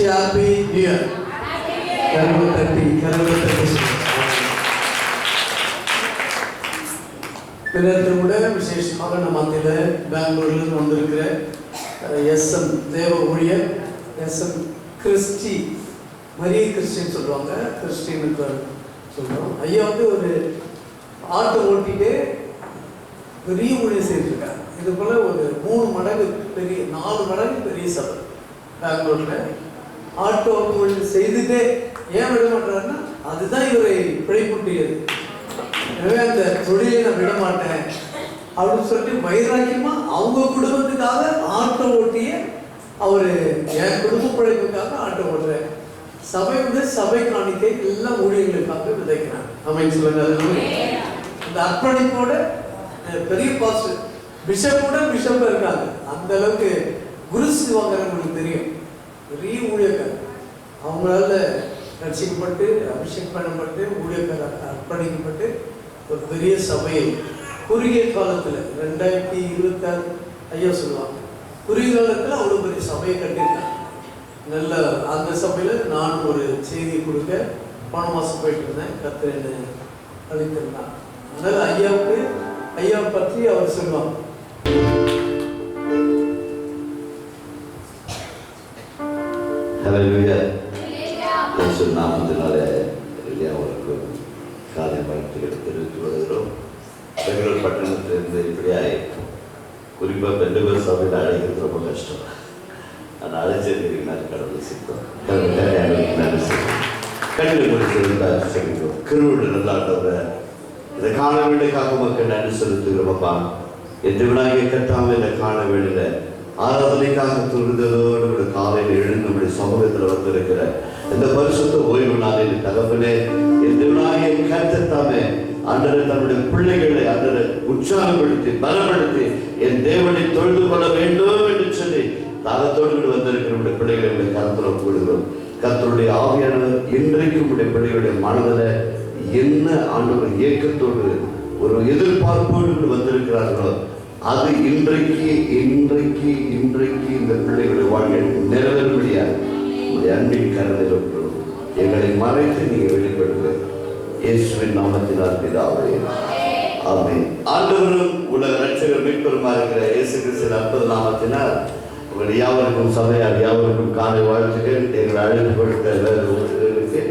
Happy new year. கருவத்தட்டி பிறகு கூட விசேஷமாக நம்ம மத்தியில் பெங்களூர்லேருந்து வந்திருக்கிற SM தேவ ஊழியர் SM கிறிஸ்டி மரிய கிறிஸ்டின்னு சொல்லுவாங்க, கிறிஸ்டின்னு சொல்லுவோம். ஐயா வந்து ஒரு ஆட்டோ ஓட்டிட்டு பெரிய ஊழியர் செய்திருக்காங்க. இது போல ஒரு 3 மடங்கு பெரிய 4 மடங்கு பெரிய சபை பெங்களூரில் ஆட்டோ ஊழியர் செய்துட்டே ஏன் விட மாட்டாருன்னா அதுதான் இவரை பிழைப்புட்டியது. எனவே அந்த தொழிலை நான் விட மாட்டேன் அப்படின்னு சொல்லிட்டு வைராக்கியமா அவங்க குடும்பத்துக்காக ஆட்டோ ஓட்டிய அவர் என் குடும்ப பிழைப்புக்காக ஆட்டோ ஓட்டுறேன். சபை வந்து சபை காணிக்கை எல்லாம் ஊழியர்களுக்காக விதைக்கிறாங்க. அமைன்னு சொல்லுங்க. இந்த அர்ப்பணிப்போட பெரிய பாஸ்டர் பிஷப் கூட பிஷப் இருக்காங்க. அந்த அளவுக்கு குருசு வாங்குறவங்களுக்கு தெரியும். பெரிய ஊழியக்காரர் அவங்களால ரட்சிக்கப்பட்டு அபிஷேகம் பண்ணப்பட்டு ஊழியக்காரர் அர்ப்பணிக்கப்பட்டு ஒரு பெரிய சபையை குறுகிய காலத்தில் 2026 ஐயா சொல்லுவாங்க, குறுகிய காலத்தில் அவ்வளோ பெரிய சபையை கட்டியிருக்காங்க. நல்ல அந்த சபையில் நான் ஒரு செய்தி கொடுக்க போன மாதம் போயிட்டு இருந்தேன். கர்த்தர் என்ன அளித்திருந்தாங்க. அதனால் ஐயாவை பற்றி அவர் சொல்லுவாங்க. ஹல்லேலூயா. இயேசு நாமத்தினாலே அவருக்கு காலை வாழ்த்துக்களை தெரிவித்து வருகிறோம். பெங்களூர் பட்டணத்திலிருந்து இப்படியாய் குறிப்பாக பெண்டகோஸ்தே சபையில் அழைக்கிறது ரொம்ப கஷ்டம். ஆனால் அழைச்சிருக்கிறீங்கன்னா கடவுள் சித்தம். கண்களை முடிச்சிருந்தார் சொல்லிக்கிறோம். கிருவுடைய நல்லாட்டவரை இதை காண வேண்டியக்காக மக்கள் நன்றி செலுத்துகிறோம்ப்பா. எந்த வினாகிய கட்டாமல் இதை காண வேண்டிய ஆராதனைக்காக துரிதோடு காலையில் எழுந்து நம்முடைய சமூகத்தில் வந்திருக்கிற இந்த பரிசுத்த ஓய்வு நாளில் தகவலே எந்த வினாகிய கட்டத்தாமே அன்றரை தன்னுடைய பிள்ளைகளை அன்றரை உற்சாகப்படுத்தி பலப்படுத்தி என் தேவனை தொழுது கொள்ள வேண்டும் என்று சொல்லி தாகத்தோடு வந்திருக்கிற நம்முடைய பிள்ளைகளை கருத்துல கூடுகிறோம். கர்த்தருடைய ஆவியானவர் இன்றைக்கு உடைய பிள்ளைகளுடைய மனதில் என்ன ஆண்டவர் இயக்கத்தோடு ஒரு எதிர்பார்ப்போடு வந்திருக்கிறார்களோ அது இன்றைக்கு இந்த பிள்ளைகளுடைய வாழ்க்கை நிறைவேறும்படியாக உங்களுடைய அன்பின் கருத்தில் எங்களை மறைத்து நீங்க வெளிப்படுத்த இயேசுவின் நாமத்தினால் பிதாவே ஆமென். ஆண்டவரும் உலக ரட்சகர் மீட்பருமா இருக்கிற இயேசு கிறிஸ்துவின் அற்புத நாமத்தினால் உங்கள் யாவருக்கும் சபையார் யாவருக்கும் காலை வாழ்த்துக்கள். எங்களை அழைத்து கொடுத்த வேறுகளுக்கு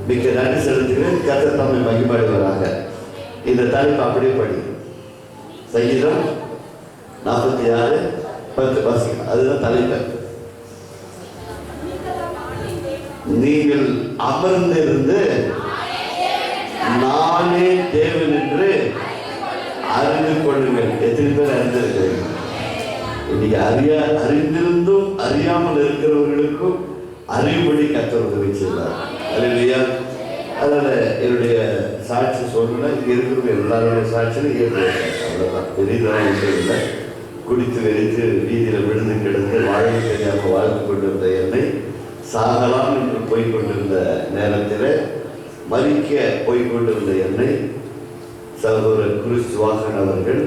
மிக்க நன்றி செலுத்துகிறேன். கர்த்தர் தம்மை மகிமைப்படுவராக. இந்த தலைப்பு அப்படியே படி. சங்கீதம் 46:10 வாசிக்கலாம். அதுதான் தலைப்பு. நீங்கள் அமர்ந்திருந்து நானே தேவன் என்று அறிந்து கொள்ளுங்கள். எத்தனை பேர் அறிந்திருக்கிறீர்கள்? இன்னைக்கு அறிந்திருந்தும் அறியாமல் இருக்கிறவர்களுக்கும் அறிவுபடி கர்த்தர் உதவி செய்வார். அல்லேலூயா. அதனால என்னுடைய சாட்சி சொல்லல, இங்க இருக்கிறவங்க எல்லாருடைய சாட்சியும் அவ்வளவுதான். பெரியதான் இல்லை. குடித்து வெறித்து வீதியில் விழுந்து கிடந்து வாழ தெரியாமல் வாழ்ந்து கொண்டிருந்த என்னை சாகலாம் என்று போய்கொண்டிருந்த நேரத்தில் மறிக்க போய்கொண்டிருந்த என்னை சகோதரர் கிறிஸ்து வாசன் அவர்கள்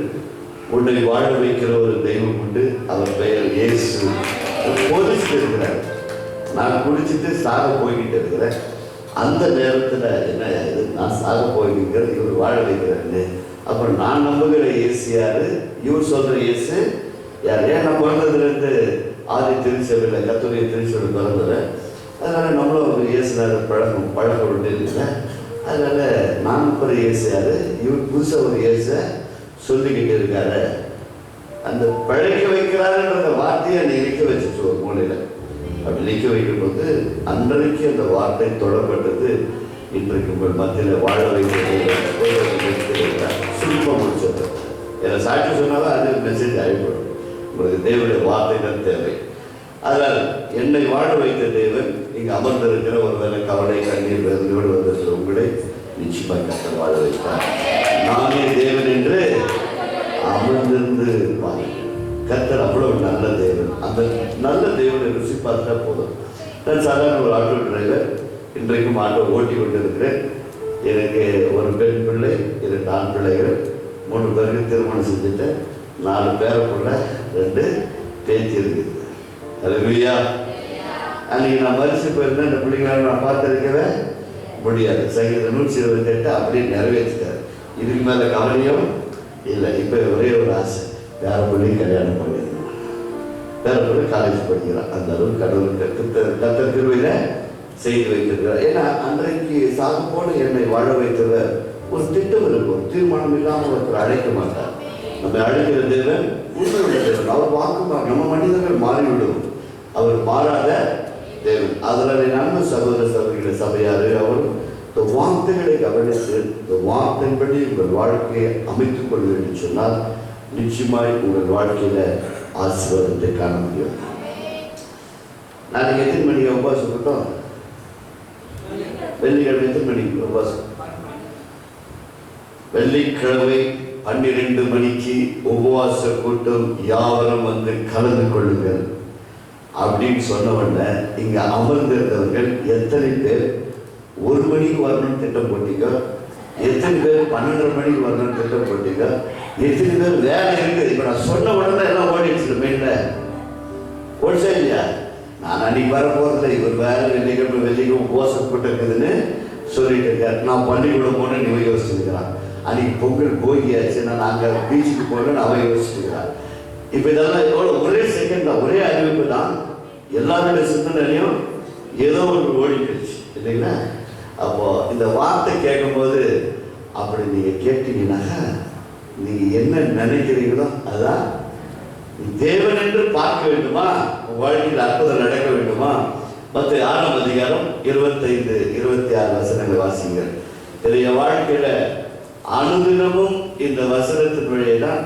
உன்னை வாழ வைக்கிற ஒரு தெய்வம் உண்டு, அவர் பெயர் இயேசு போதிச்சுட்டு இருக்கிறார். நான் குடிச்சிட்டு சாக போய்கிட்டு இருக்கிறேன். அந்த நேரத்தில் என்ன இது, நான் சாக போய்கிற இவர் வாழ வைக்கிறாரு. அப்புறம் நான் நம்புகிற இயேசு யாரு, இவர் சொல்ற இயேசு யார்? ஏன் நான் பிறந்ததுலேருந்து ஆதி திருச்சபையில் கத்தோலிக்க திருச்சபை பிறந்தது. அதனால நம்மளும் ஒரு இயேசுனார் பழக்க விட்டு இல்லை. அதனால நான் நம்புகிற இயேசு யாரு, இவர் புதுசாக ஒரு இயேசை சொல்லிக்கிட்டு இருக்காரு. அந்த பழைக்க வைக்கிறாருன்ற வார்த்தையை நீ நிற்க வச்சுட்டு ஒரு மூலையில் அப்படி நிற்க வைக்கும்போது அன்றைக்கு அந்த வார்த்தை தொடரப்பட்டது. இன்றைக்கு உங்கள் மத்தியில் வாழ வைக்கிறது சுருப்பம் முடிச்சது. என்னை சாட்சி சொன்னாலும் அது மெசேஜ் ஆகிப்படும். உங்களுக்கு தேவனுடைய வார்த்தைகள் தேவை. அதனால் என்னை வாழ வைத்த தேவன் இங்கே அமர்ந்திருக்கிற ஒரு வேலை கவலை கண்ணீர் வேதனையோடு வந்திருக்கிற உங்களை நிச்சயமாக கர்த்தர் வாழ வைத்தார். நானே தேவன் என்று அமர்ந்திருந்து கர்த்தர் அவ்வளவு நல்ல தேவன். அந்த நல்ல தேவனை ருசி பார்த்தா போதும். நான் சாதாரண ஒரு ஆட்டோ டிரைவர், இன்றைக்கும் ஆட்டோ ஓட்டி கொண்டு இருக்கிறேன். எனக்கு ஒரு பெண் பிள்ளை, 2 ஆண் பிள்ளைகள், 3 பேருக்கு திருமணம் செஞ்சுட்டேன். 4 பேர பிள்ளை, 2 பேச்சு இருக்குது. அல்லேலூயா. அன்னைக்கு நான் மறுச்சு போயிருந்தேன், இந்த பிள்ளைங்களை நான் பார்த்துருக்கவே முடியாது. சங்கீதம் 128 அப்படியே நிறைவேற்றிட்டார். இதுக்கு மேலே கவலையும் இல்லை. இப்போ ஒரே ஒரு ஆசை, வேற பிள்ளையும் கல்யாணம் பண்ணிடணும், வேற பிள்ளை காலேஜ் படிக்கிறான். அந்த அளவுக்கு கடவுள் கத்தர் கிருபையில செய்து வைத்திருக்கிறார். ஏன்னா அன்றைக்கு சாகு போல என்னை வாழ வைத்தவர் ஒரு திட்டம் இருக்கும். தீர்மானம் இல்லாமல் ஒருத்தர் அழைக்க மாட்டார். நம்ம அழைக்கிற தேவன் உண்மையுள்ள தேவன். அவர் வாக்குமார். நம்ம மனிதர்கள் மாறிவிடும், அவர் மாறாத தேவன். அதனால நன்மை சகோதர சகோதரிகளை சபையாரு அவர் இந்த வார்த்தைகளை கவனித்து இந்த வார்த்தையின்படி உங்கள் வாழ்க்கையை அமைத்துக் கொள்ள வேண்டும் சொன்னால் நிச்சயமாய் உங்கள் வாழ்க்கையில ஆசீர்வாதத்தை காண முடியும். நாளைக்கு எத்தனை மணிக்கு உபவாசம் கூட்டம்? வெள்ளிக்கிழமை எத்தனை மணிக்கு உபவாசம்? வெள்ளிக்கிழமை 12 மணிக்கு உபவாச கூட்டம், யாவரும் வந்து கலந்து கொள்ளுங்கள் அப்படின்னு சொன்ன உடனே இங்க அமர்ந்திருந்தவர்கள் எத்தனை பேர் 1 மணிக்கு வரணும்னு திட்டம் போட்டீங்க? எத்தனை பேர் 12:30 மணிக்கு வரணும்னு திட்டம் போட்டீங்க? எத்தனை பேர் வேலை இருக்குது? இப்ப நான் சொன்ன உடனே எல்லாம் ஓடிடுச்சு. மெயின்ல ஓடிச்சா இல்லையா? நான் அன்னைக்கு வர போறதில்லை, இவர் வேற வெள்ளிக்கிழமை உபவாசம் கூட்டம் இருக்குதுன்னு சொல்லிட்டு இருக்காரு. நான் பள்ளிக்கூடம் போனேன், நீ யோசிச்சுருக்கிறான். அன்னைக்கு பொங்கல் போகியாச்சு, நான் அங்கே பீச்சுக்கு போனேன்னு அவன் யோசிச்சுருக்கிறான். இப்போ இதெல்லாம் எவ்வளோ ஒரே செகண்ட் தான், ஒரே அறிவிப்பு தான். எல்லாருடைய சிந்தனையும் ஏதோ ஒன்று ஓடிக்கிடுச்சு இல்லைங்களா? அப்போ இந்த வார்த்தை கேட்கும்போது அப்படி நீங்கள் கேட்டீங்கன்னாக்கா நீங்கள் என்ன நினைக்கிறீங்களோ அதான் தேவன் என்று பார்க்க வேண்டுமா? வாழ்க்கையில் அற்புதம் நடக்க வேண்டுமா? மற்ற 6ஆம் அதிகாரம் 25, 26 வசனங்கள் வாசிங்கள். என்னுடைய வாழ்க்கையில அனுதினமும் இந்த வசனத்தின் வழியெல்லாம்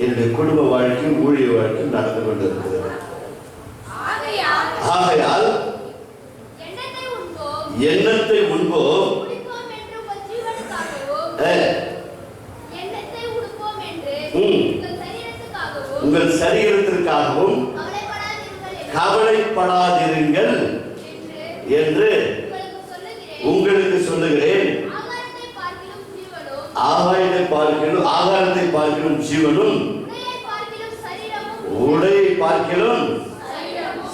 என்னுடைய குடும்ப வாழ்க்கையும் ஊழிய வாழ்க்கையும் நடந்து கொண்டிருக்கிறது. ஆகையால் எண்ணத்தை உண்போம், உங்கள் சரீரத்திற்காகவும் கவலைப்படாதிருங்கள் என்று உங்களுக்கு சொல்லுகிறேன். ஆகாரத்தை பார்க்கிலும் ஜீவனும், உடையை பார்க்கிலும்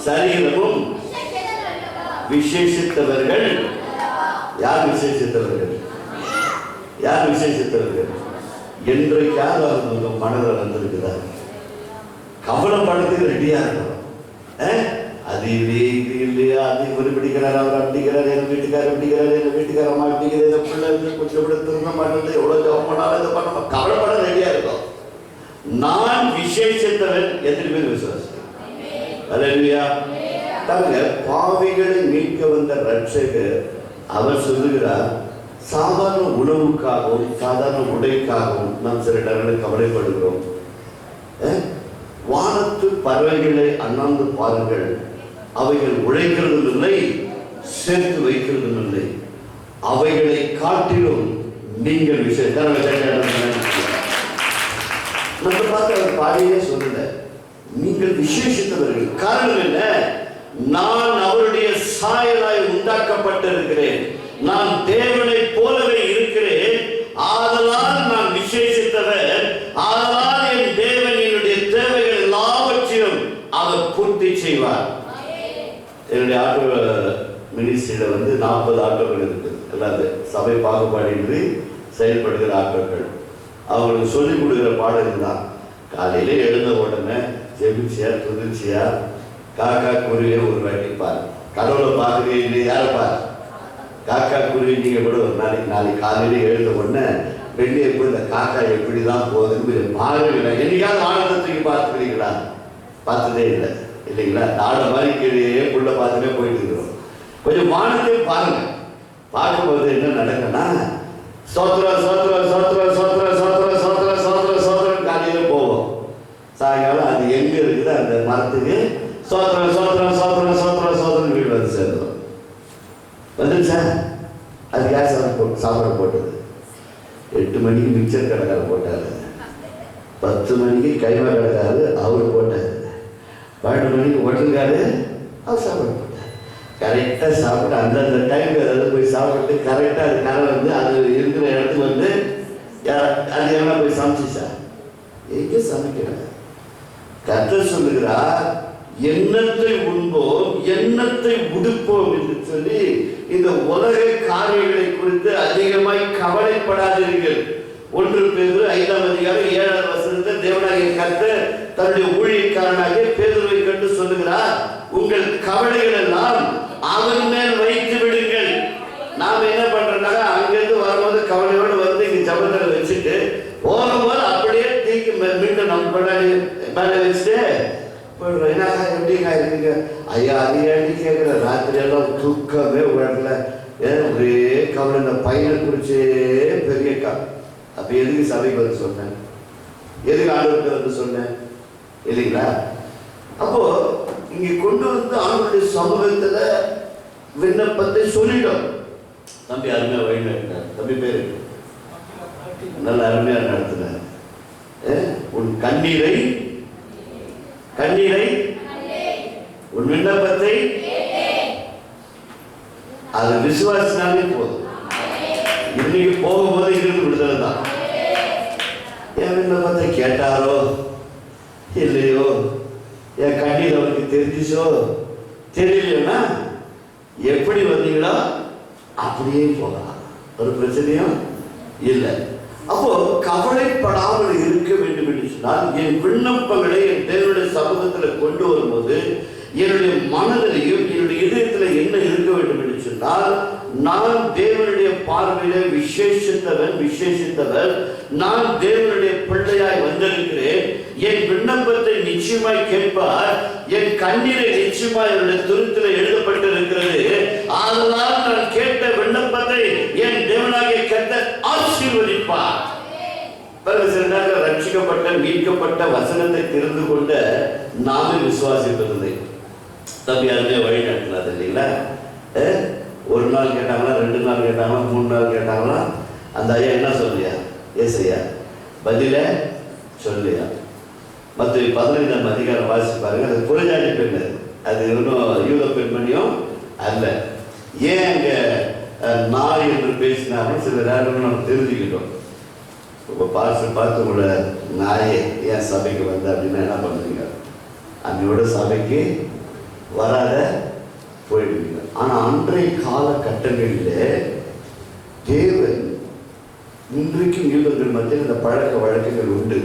சரீரமும் விசேஷித்தவர்கள். யார் விசேஷித்தவர்கள்? யார் விசேஷித்தவர்கள்? என்றைக்காவது அவங்க மனதில் வந்திருக்குதா? கவலைப்படுறதுக்கு ரெடியா இருக்கணும். அது இல்லையே, இது இல்லையா, அது இவர் பிடிக்கிறார், அவர் அடிக்கிறார், என் வீட்டுக்காரர் பிடிக்கிறார், என் வீட்டுக்கார அம்மா பிடிக்கிறது, இந்த பிள்ளை கொஞ்சம் கூட திரும்ப மாட்டேன், எவ்வளோ ஜபம் பண்ணாலும் இதை பண்ண கவலைப்பட ரெடியா இருக்கும். நான் விசேஷத்தவன். எத்தனை பேர் விசுவாசம்? அல்லேலூயா. தாங்க பாவிகளை மீட்க வந்த ரட்சகர் அவர் சொல்லுகிறார், சாதாரண உணவுக்காகவும் சாதாரண உடைக்காகவும் நாம் சில இடங்களில் கவலைப்படுகிறோம். வானத்து பறவைகளை அண்ணாந்து பாருங்கள், அவைகள் உழைக்கிறதும் இல்லை, சேர்த்து வைக்கிறதும் இல்லை, அவைகளை காட்டிலும் நீங்கள் நம்ம பார்த்து அவர் பாடியே சொல்லல, நீங்கள் விசேஷித்தவர்கள். காரணம் என்ன? நான் அவருடைய சாயலாய் உண்டாக்கப்பட்டிருக்கிறேன், நான் தேவனை போலவே இருக்கிறேன், ஆதலால் நான் விசேஷித்தவர், ஆதலால் என் தேவன் என்னுடைய தேவைகள் எல்லாவற்றையும் அவர் பூர்த்தி செய்வார். என்னுடைய ஆட்டோ மினிஸ்ட்ரியில 40 ஆட்டோக்கள் இருக்குது. அல்லாது சபை பாகுபாடின்றி செயல்படுகிற ஆட்டோக்கள். அவங்களுக்கு சொல்லிக் கொடுக்குற பாடம் தான். காலையில எழுந்த உடனே ஜெபிச்சியா துதிச்சியா காக்கா குருவியை ஒரு வாட்டி பாரு. கடவுளை பார்க்குறீங்க இல்லை, யாரை பாரு? காக்கா குருவி. நீங்கள் கூட ஒரு நாளைக்கு காலையில எழுந்த உடனே வெளியே போய் இந்த காக்கா எப்படி தான் போகுதுன்னு பாருங்க. என்னைக்காவது ஆனந்தத்துக்கு பார்த்துக்கிறீங்களா? பார்த்ததே இல்லை இல்லைங்களா? நாட மாதிரி கீழே புள்ள பார்த்துட்டே போயிட்டு இருக்கிறோம். கொஞ்சம் வானத்தையும் பாருங்க. பார்க்கும்போது என்ன நடக்குன்னா சோத்திரம் சோத்திரம் சோத்திரம் சோத்திரம் சோத்திரம் சோத்திரம் சோத்திரம் சோத்திரம் காலையில போவோம். சாயங்காலம் அது எங்க இருக்குது அந்த மரத்துக்கு சோத்திரம் சோத்திரம் சோத்திரம் சோத்திரம் சோத்திரம் வீடு வந்து சேர்ந்தோம். வந்துருச்சா? அது யார் சாப்பாடு போட்டது? 8 மணிக்கு மிக்சர் கடைக்காரர் போட்டாரு, 10 மணிக்கு கைமா கடைக்காரு அவர் போட்டாரு, 12 மணிக்கு ஒட்டுக்காரு அவர் சாப்பாடு போட்டார். கரெக்டாக சாப்பிட்டு அந்தந்த டைமுக்கு அதாவது போய் சாப்பிட்டு கரெக்டாக அது கரை அது இருக்கிற இடத்துக்கு அது எவ்வளோ போய் சமைச்சிச்சா? எங்கே சமைக்கிறாங்க? கர்த்தர் சொல்லுகிறார், எண்ணத்தை உண்போம், எண்ணத்தை உடுப்போம் என்று சொல்லி இந்த உலக காரியங்களை குறித்து அதிகமாய் கவலைப்படாதீர்கள். 1 பேதுரு 5ஆம் அதிகாரம் 7ஆம் வசனத்தில் தேவனாகிய கர்த்தர் தன்னுடைய ஊழியக்காரனாகிய பேதுருவை கண்டு சொல்லுகிறார், உங்கள் கவலைகள் எல்லாம் அவர் மேல் வைத்து விடுங்கள். நாம் என்ன பண்றோம்னா, அங்கிருந்து வரும்போது கவலையோடு வந்து இங்க ஜபத்தில் வச்சுட்டு போகும்போது அப்படியே தீக்கு மீண்டும் நம்ம மேலே வச்சுட்டு போயிடுறோம். என்னக்கா எப்படிக்கா இருக்கீங்க? ஐயா அடிக்கடி கேட்குற, ராத்திரி எல்லாம் தூக்கமே உடல, ஒரே கவலை, இந்த பையனை குறிச்சே பெரிய அப்ப எதுக்கு சபைக்கு வந்து சொன்னேன், எதுக்கு ஆண்டவருக்கு வந்து சொன்னேன் இல்லைங்களா? அப்போ இங்க கொண்டு வந்து ஆண்டவருடைய சமூகத்துல விண்ணப்பத்தை சொல்லிடும். தம்பி அருமையா வழி நடத்தினார், தம்பி பேரு நல்ல அருமையா நடத்தினார். உன் கண்ணீரை உன் விண்ணப்பத்தை அது விசுவாசினாலே போதும். இன்னைக்கு போகும்போது இருந்து விடுதலை தான். என் விண்ணப்பத்தை கேட்டாரோ இல்லையோ, என் கண்ணீர் அவருக்கு தெரிஞ்சிச்சோ தெரியலன்னா எப்படி வந்தீங்களோ அப்படியே போகலாம், ஒரு பிரச்சனையும் இல்லை. அப்போ கவலைப்படாமல் இருக்க வேண்டும் என்று சொன்னால், என் விண்ணப்பங்களை என் தேவனுடைய சமூகத்தில் கொண்டு வரும்போது என்னுடைய மனதிலையும் என்னுடைய இதயத்தில் என்ன இருக்க வேண்டும் என்று சொன்னால், நான் தேவனுடைய பார்வையில விசேஷித்தவர், நான் தேவனுடைய பிள்ளையாய் வந்திருக்கிறேன், என் விண்ணப்பத்தை நிச்சயமாய் கேட்பார், என் கண்ணீரை நிச்சயமாய் என்னுடைய துருத்தில் எழுதப்பட்டிருக்கிறது, அதனால் நான் கேட்ட விண்ணப்பத்தை என் தேவனாகிய கர்த்தர் ஆசீர்வதிப்பார். ரட்சிக்கப்பட்ட மீட்கப்பட்ட வசனத்தை தெரிந்து கொண்ட நாமே விசுவாசிப்பதில்லை. தம்பி அதுவே வழி நடத்தினது இல்லைங்களா? ஒரு நாள் கேட்டாங்களா, 2 நாள் கேட்டாங்களா, 3 நாள் கேட்டாங்களா, அந்த ஐயா என்ன சொல்லியா? ஏசையா பதில சொல்லியா? மற்ற 15ஆம் அதிகாரம் வாசிச்சு பாருங்க. அது புறஜாதி பெண், அது இன்னும் யூத பெண்மணியும் அல்ல. ஏன் அங்க நாய் என்று பேசினாலும் சில நேரம் நம்ம தெரிஞ்சுக்கிட்டோம். இப்போ பார்த்து கூட நாயே ஏன் சபைக்கு வந்த அப்படின்னா என்ன பண்ணுவீங்க? அன்னையோட சபைக்கு வராத போயிடுவீங்க. ஆனால் அன்றைய காலகட்டங்களில் தேவன் இன்றைக்கும் யூதர்கள் மத்தியில் இந்த பழக்க வழக்கங்கள் உண்டு.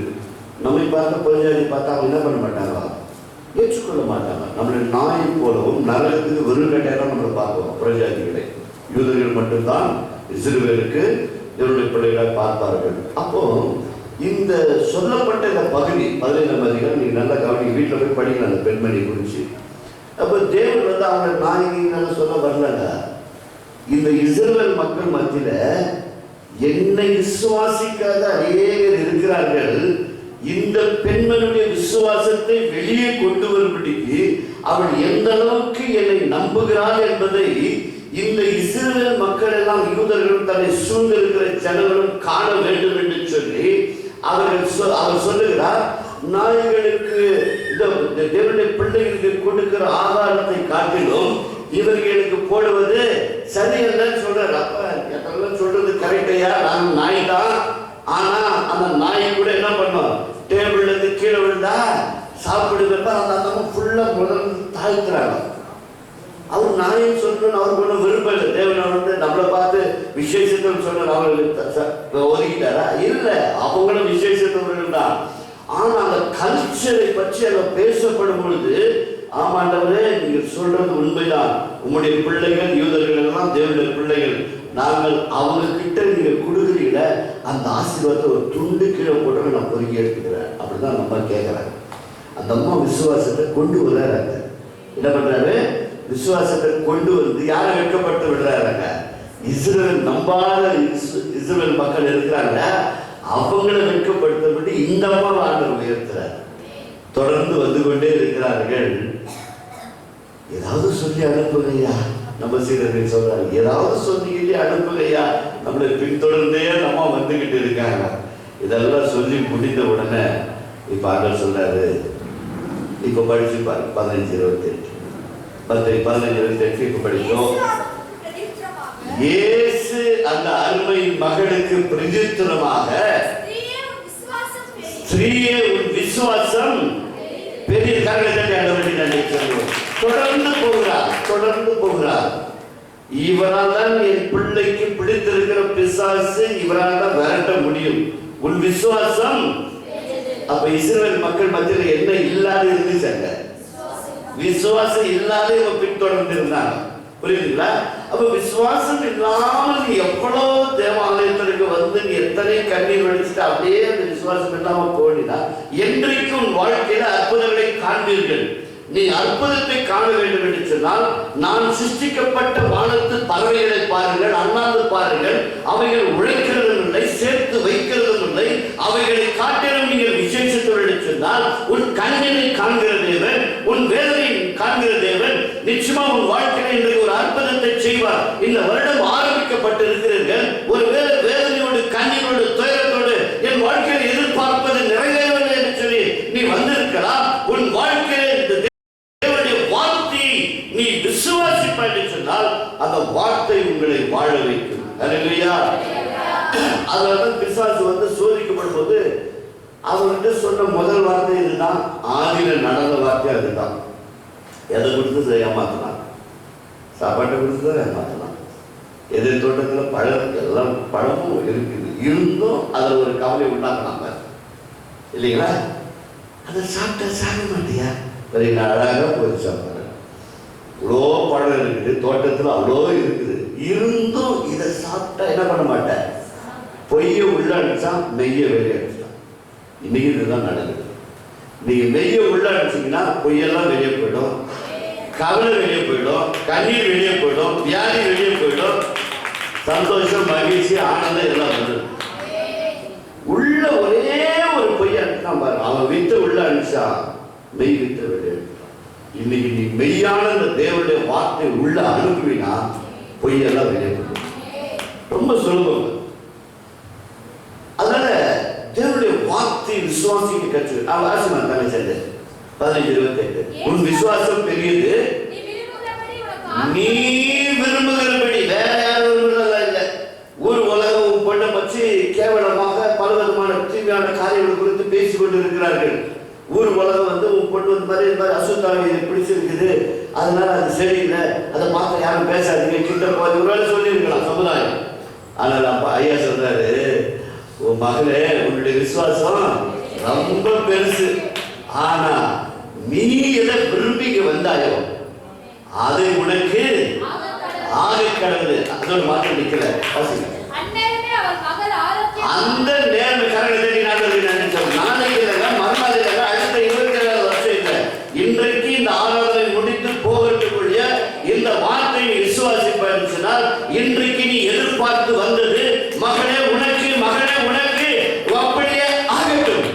நம்மை பார்த்த புறஜாதி பார்த்தா அவங்க என்ன பண்ண மாட்டாங்க, ஏற்றுக்கொள்ள மாட்டாங்க. நம்மளை நாயை போலவும் நரகத்துக்கு வெறுங்கட்டையெல்லாம் நம்மளை பார்ப்போம் புறஜாதிகளை. யூதர்கள் மட்டும்தான் இஸ்ரவேலுக்கு இவருடைய பிள்ளைகளை பார்ப்பார்கள். அப்போ இந்த சொல்லப்பட்ட இந்த பகுதி 15ஆம் அதிகாரம் நீங்க நல்லா கவனிங்க, வீட்டில் போய் படிக்கலாம் அந்த பெண்மணி குறிச்சு. அப்போ தேவன் வந்து அவங்க நாயகினால சொல்ல வரலங்க. இந்த இஸ்ரவேல் மக்கள் மத்தியில என்னை விசுவாசிக்காத அநேகர் இருக்கிறார்கள். இந்த பெண்மனுடைய விசுவாசத்தை வெளியே கொண்டு வரும்படிக்கு அவள் எந்த அளவுக்கு என்னை நம்புகிறாள் என்பதை இந்த இஸ்ரவேல் மக்கள் எல்லாம் யூதர்களும் தன்னை சூழ்ந்திருக்கிற ஜனங்களும் காண வேண்டும் என்று சொல்லி அவர் சொல்லுகிறார், நாய்களுக்கு தேவனுடைய பிள்ளைகளுக்கு கொடுக்கிற ஆகாரத்தை காட்டிலும் இவர்களுக்கு போடுவது சரியல்லன்னு சொல்றாரு. அப்ப எல்லாம் சொல்றது கரெக்டையா? நான் நாய் தான், ஆனா அந்த நாய் கூட என்ன பண்ணும், டேபிள்ல இருந்து கீழே விழுந்தா சாப்பிடுறப்ப அந்த அந்தமா ஃபுல்லா முதல் தாழ்த்துறாங்க. அவர் நாயும் சொல்லணும் அவருக்கு ஒன்றும் விருப்பம் இல்லை. தேவனை வந்து நம்மளை பார்த்து விசேஷத்தோடு சொன்ன அவங்களுக்கு ஒதுக்கிட்டாரா? இல்லை, அவங்களும் விசேஷத்தவர்கள் தான். ஆனால் அந்த கல்ச்சரை பற்றி அங்கே பேசப்படும் பொழுது, ஆமாண்டவரே நீங்கள் சொல்றது உண்மைதான், உங்களுடைய பிள்ளைகள் யூதர்கள் எல்லாம் தேவனுடைய பிள்ளைகள், நாங்கள் அவங்க கிட்ட நீங்க கொடுக்குறீங்கள அந்த ஆசீர்வாதத்தை ஒரு துண்டு கீழே போட்டு நான் பொறுக்கி எடுத்துக்கிறேன் அப்படிதான் நம்ம கேட்குறாங்க. அந்த அம்மா விசுவாசத்தை கொண்டு வர்றாங்க. என்ன பண்றாரு? விசுவாசத்தை கொண்டு வந்து யாரை வெட்கப்பட்டு விடுறாங்க? இஸ்ரவேல் நம்பாத இஸ்ரவேல் மக்கள் இருக்கிறாங்க, அவங்களை வெட்கப்படுத்தப்பட்டு இந்த அம்மா ஆண்டவர் உயர்த்துறார். தொடர்ந்து வந்து கொண்டே இருக்கிறார்கள். ஏதாவது சொல்லி அனுப்புகையா, நம்ம சீடர்கள் சொல்றாங்க, ஏதாவது சொல்லி அனுப்புகையா, நம்மளை பின்தொடர்ந்தே நம்ம வந்துகிட்டு இருக்காங்க. இதெல்லாம் சொல்லி முடிந்த உடனே இப்ப ஆண்டவர் சொல்றாரு, இப்ப படிச்சு பாரு 15:28 இப்ப படிச்சோம். இயேசு அந்த அருமை மகளுக்கு பிரதித்திரமாக, ஸ்திரீயே உன் விசுவாசம் பெரிய பெரிய காரணத்தை ஆண்டவரை நன்றி சொல்லுவோம். தொடர்ந்து போகிறார், தொடர்ந்து போகிறார். இவரால் தான் என் பிள்ளைக்கு பிடித்திருக்கிற பிசாசு இவரால் தான் விரட்ட முடியும். உன் விசுவாசம். அப்ப இஸ்ரவேல் மக்கள் மத்தியில் என்ன இல்லாத இருந்துச்சாங்க? விசுவாசம் இல்லாத இவன் பின்தொடர்ந்து இருந்தாங்க. புரியுதுங்களா? அப்ப விசுவாசம் இல்லாமல் நீ எவ்வளவு தேவாலயத்திற்கு வந்து நீ எத்தனை கண்ணீர் வடிச்சுட்டு அப்படியே அந்த விசுவாசம் இல்லாம போனா என்றைக்கும் உன் வாழ்க்கையில அற்புதங்களை காண்பீர்கள். நீ அற்புதத்தை காண வேண்டும் என்று சொன்னால் நான் சிருஷ்டிக்கப்பட்ட வானத்து பறவைகளை பாருங்கள், அண்ணாந்து பாருங்கள். அவைகள் உழைக்கிறதும் இல்லை, சேர்த்து வைக்கிறதும் இல்லை. அவைகளை காட்டிலும் நீங்கள் விசேஷத்தோடு சொன்னால் உன் கண்ணினை காண்கிற தேவன், உன் வேதனை காண்கிற தேவன் நிச்சயமா உன் வாழ்க்கையில் இன்றைக்கு ஒரு அற்புதத்தை செய்வார். இந்த வருடம் ஆரம்பிக்கப்பட்டிருக்கிறீர்கள். ஒரு வேதனையோடு, கண்ணீரோடு, துயரத்தோடு என் வாழ்க்கையில் எதிர்பார்ப்பது நிறைவேறவில்லை என்று சொல்லி நீ வந்திருக்கலாம். உன் வாழ்க்கையில் நீ விசுவாசிப்பாய் என்று சொன்னால் அந்த வார்த்தை உங்களை வாழ வைக்கும். அல்லேலூயா. அதனால பிசாசு வந்து சோதிக்கப்படும் போது அவர்கிட்ட சொன்ன முதல் வார்த்தை இதுதான். ஆதியில நடந்த வார்த்தை அதுதான். எதை கொடுத்து ஏமாத்தலாம்? சாப்பாட்டை கொடுத்து ஏமாத்தலாம். எதிர் தோட்டத்தில் பழம் எல்லாம் பழமும் இருக்குது, இருந்தும் அதில் ஒரு கவலை உண்டாக்குனாங்க இல்லைங்களா? அதை சாப்பிட்டா சாக மாட்டியா? அழகாக போய் சாப்பிட்றேன். அவ்வளோ பழம் இருக்குது, தோட்டத்தில் அவ்வளோ இருக்குது, இருந்தும் இதை சாப்பிட்டா என்ன பண்ண மாட்டேன்? பொய்ய உள்ள அடிச்சா மெய்ய வெளியே அடிச்சிட்டான். இன்னைக்கு இதுதான் நடக்குது. நீங்க மெய்ய உள்ள அடிச்சீங்கன்னா பொய்யெல்லாம் வெளியே போயிடும், கவலை வெளியே போயிடும், கண்ணீர் வெளியே போயிடும், வியாதி வெளியே போயிடும், சந்தோஷம், மகிழ்ச்சி, ஆனந்தம் எல்லாம் வந்துடும். உள்ள ஒரே ஒரு பொய்ய அடிச்சான் பாருங்க, அவன் வித்து உள்ள அடிச்சா மெய் வித்து வெளியே. இன்னைக்கு நீ மெய்யான இந்த தேவனுடைய வார்த்தை உள்ள அனுப்புவினா பொய்யெல்லாம் வெளியே போயிடும். ரொம்ப சுலபம். அதனால தேவனுடைய வார்த்தை விசுவாசிக்க கற்று அவன் வாசம் தானே செஞ்சு 15:28 உன் விசுவாசம் பெரியது, நீ விரும்புகிறபடி. வேற யாரும் விரும்புறதெல்லாம் இல்லை. ஒரு உலகம் பொண்ணை பற்றி கேவலமாக பலவிதமான தீமையான காரியங்கள் குறித்து பேசிக் கொண்டு இருக்கிறார்கள். ஊர் உலகம் வந்து உன் பொண்ணு வந்து மாதிரி இந்த மாதிரி அசுத்தாவை பிடிச்சிருக்குது, அதனால அது சரியில்லை, அதை பார்த்து யாரும் பேசாதீங்க, கிட்ட போய் ஒரு வேலை சொல்லியிருக்கலாம் சமுதாயம். ஆனால் அப்பா ஐயா சொல்றாரு, உன் மகளே உன்னுடைய விசுவாசம் ரொம்ப பெருசு, ஆனா நீ எதை விரும்பிக்க வந்தாயோ அதை உனக்கு ஆக கடவுது. அதோட மாற்றம் நிக்கல. அந்த நேரம் கரகத்தை நாளைக்கு இல்லைங்க, மறுநாள் இல்லைங்க, அடுத்த 27 வருஷம் இல்லை, இன்றைக்கு இந்த ஆராதனை முடித்து போகிறதுக்குரிய இந்த வார்த்தையை விசுவாசிப்பால் இன்றைக்கு நீ எதிர்பார்த்து வந்தது மகனே உனக்கு, மகனே உனக்கு அப்படியே ஆகட்டும்.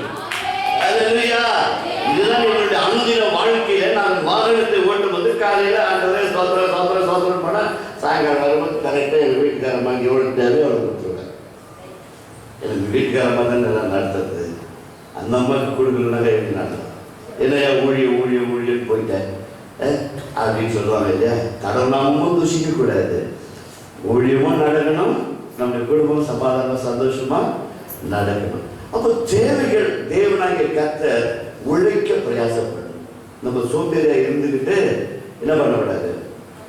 அல்லேலூயா. இதுதான் என்னுடைய அனுதின வாழ்க்கையில நான் வாகனத்தை ஓட்டும் போது காலையில ஆண்டவரே சோத்திரம் சோத்திரம் சோத்திரம் பண்ண சாயங்காலம் வரும்போது கரெக்டாக எங்கள் வீட்டுக்காரம்மா இங்கே எவ்வளோ தேவையோ அவ்வளோ கொடுத்துருவேன். எனக்கு வீட்டுக்காரம்மா தான் நல்லா நடத்துறது, அந்த அம்மாவுக்கு கொடுக்கலனாக்க எப்படி நடத்தும்? என்னையா ஊழியம் போயிட்டேன் அப்படின்னு சொல்லுவாங்க இல்லையா? கடவுளாமும் தூஷிக்க கூடாது, ஊழியமும் நடக்கணும், நம்முடைய குடும்பம் சமாதானம் சந்தோஷமா நடக்கணும். அப்போ தேவைகள் தேவனாகிய கர்த்தர் உழைக்க பிரயாசப்படணும். நம்ம சோம்பேறியா இருந்துக்கிட்டு என்ன பண்ணக்கூடாது?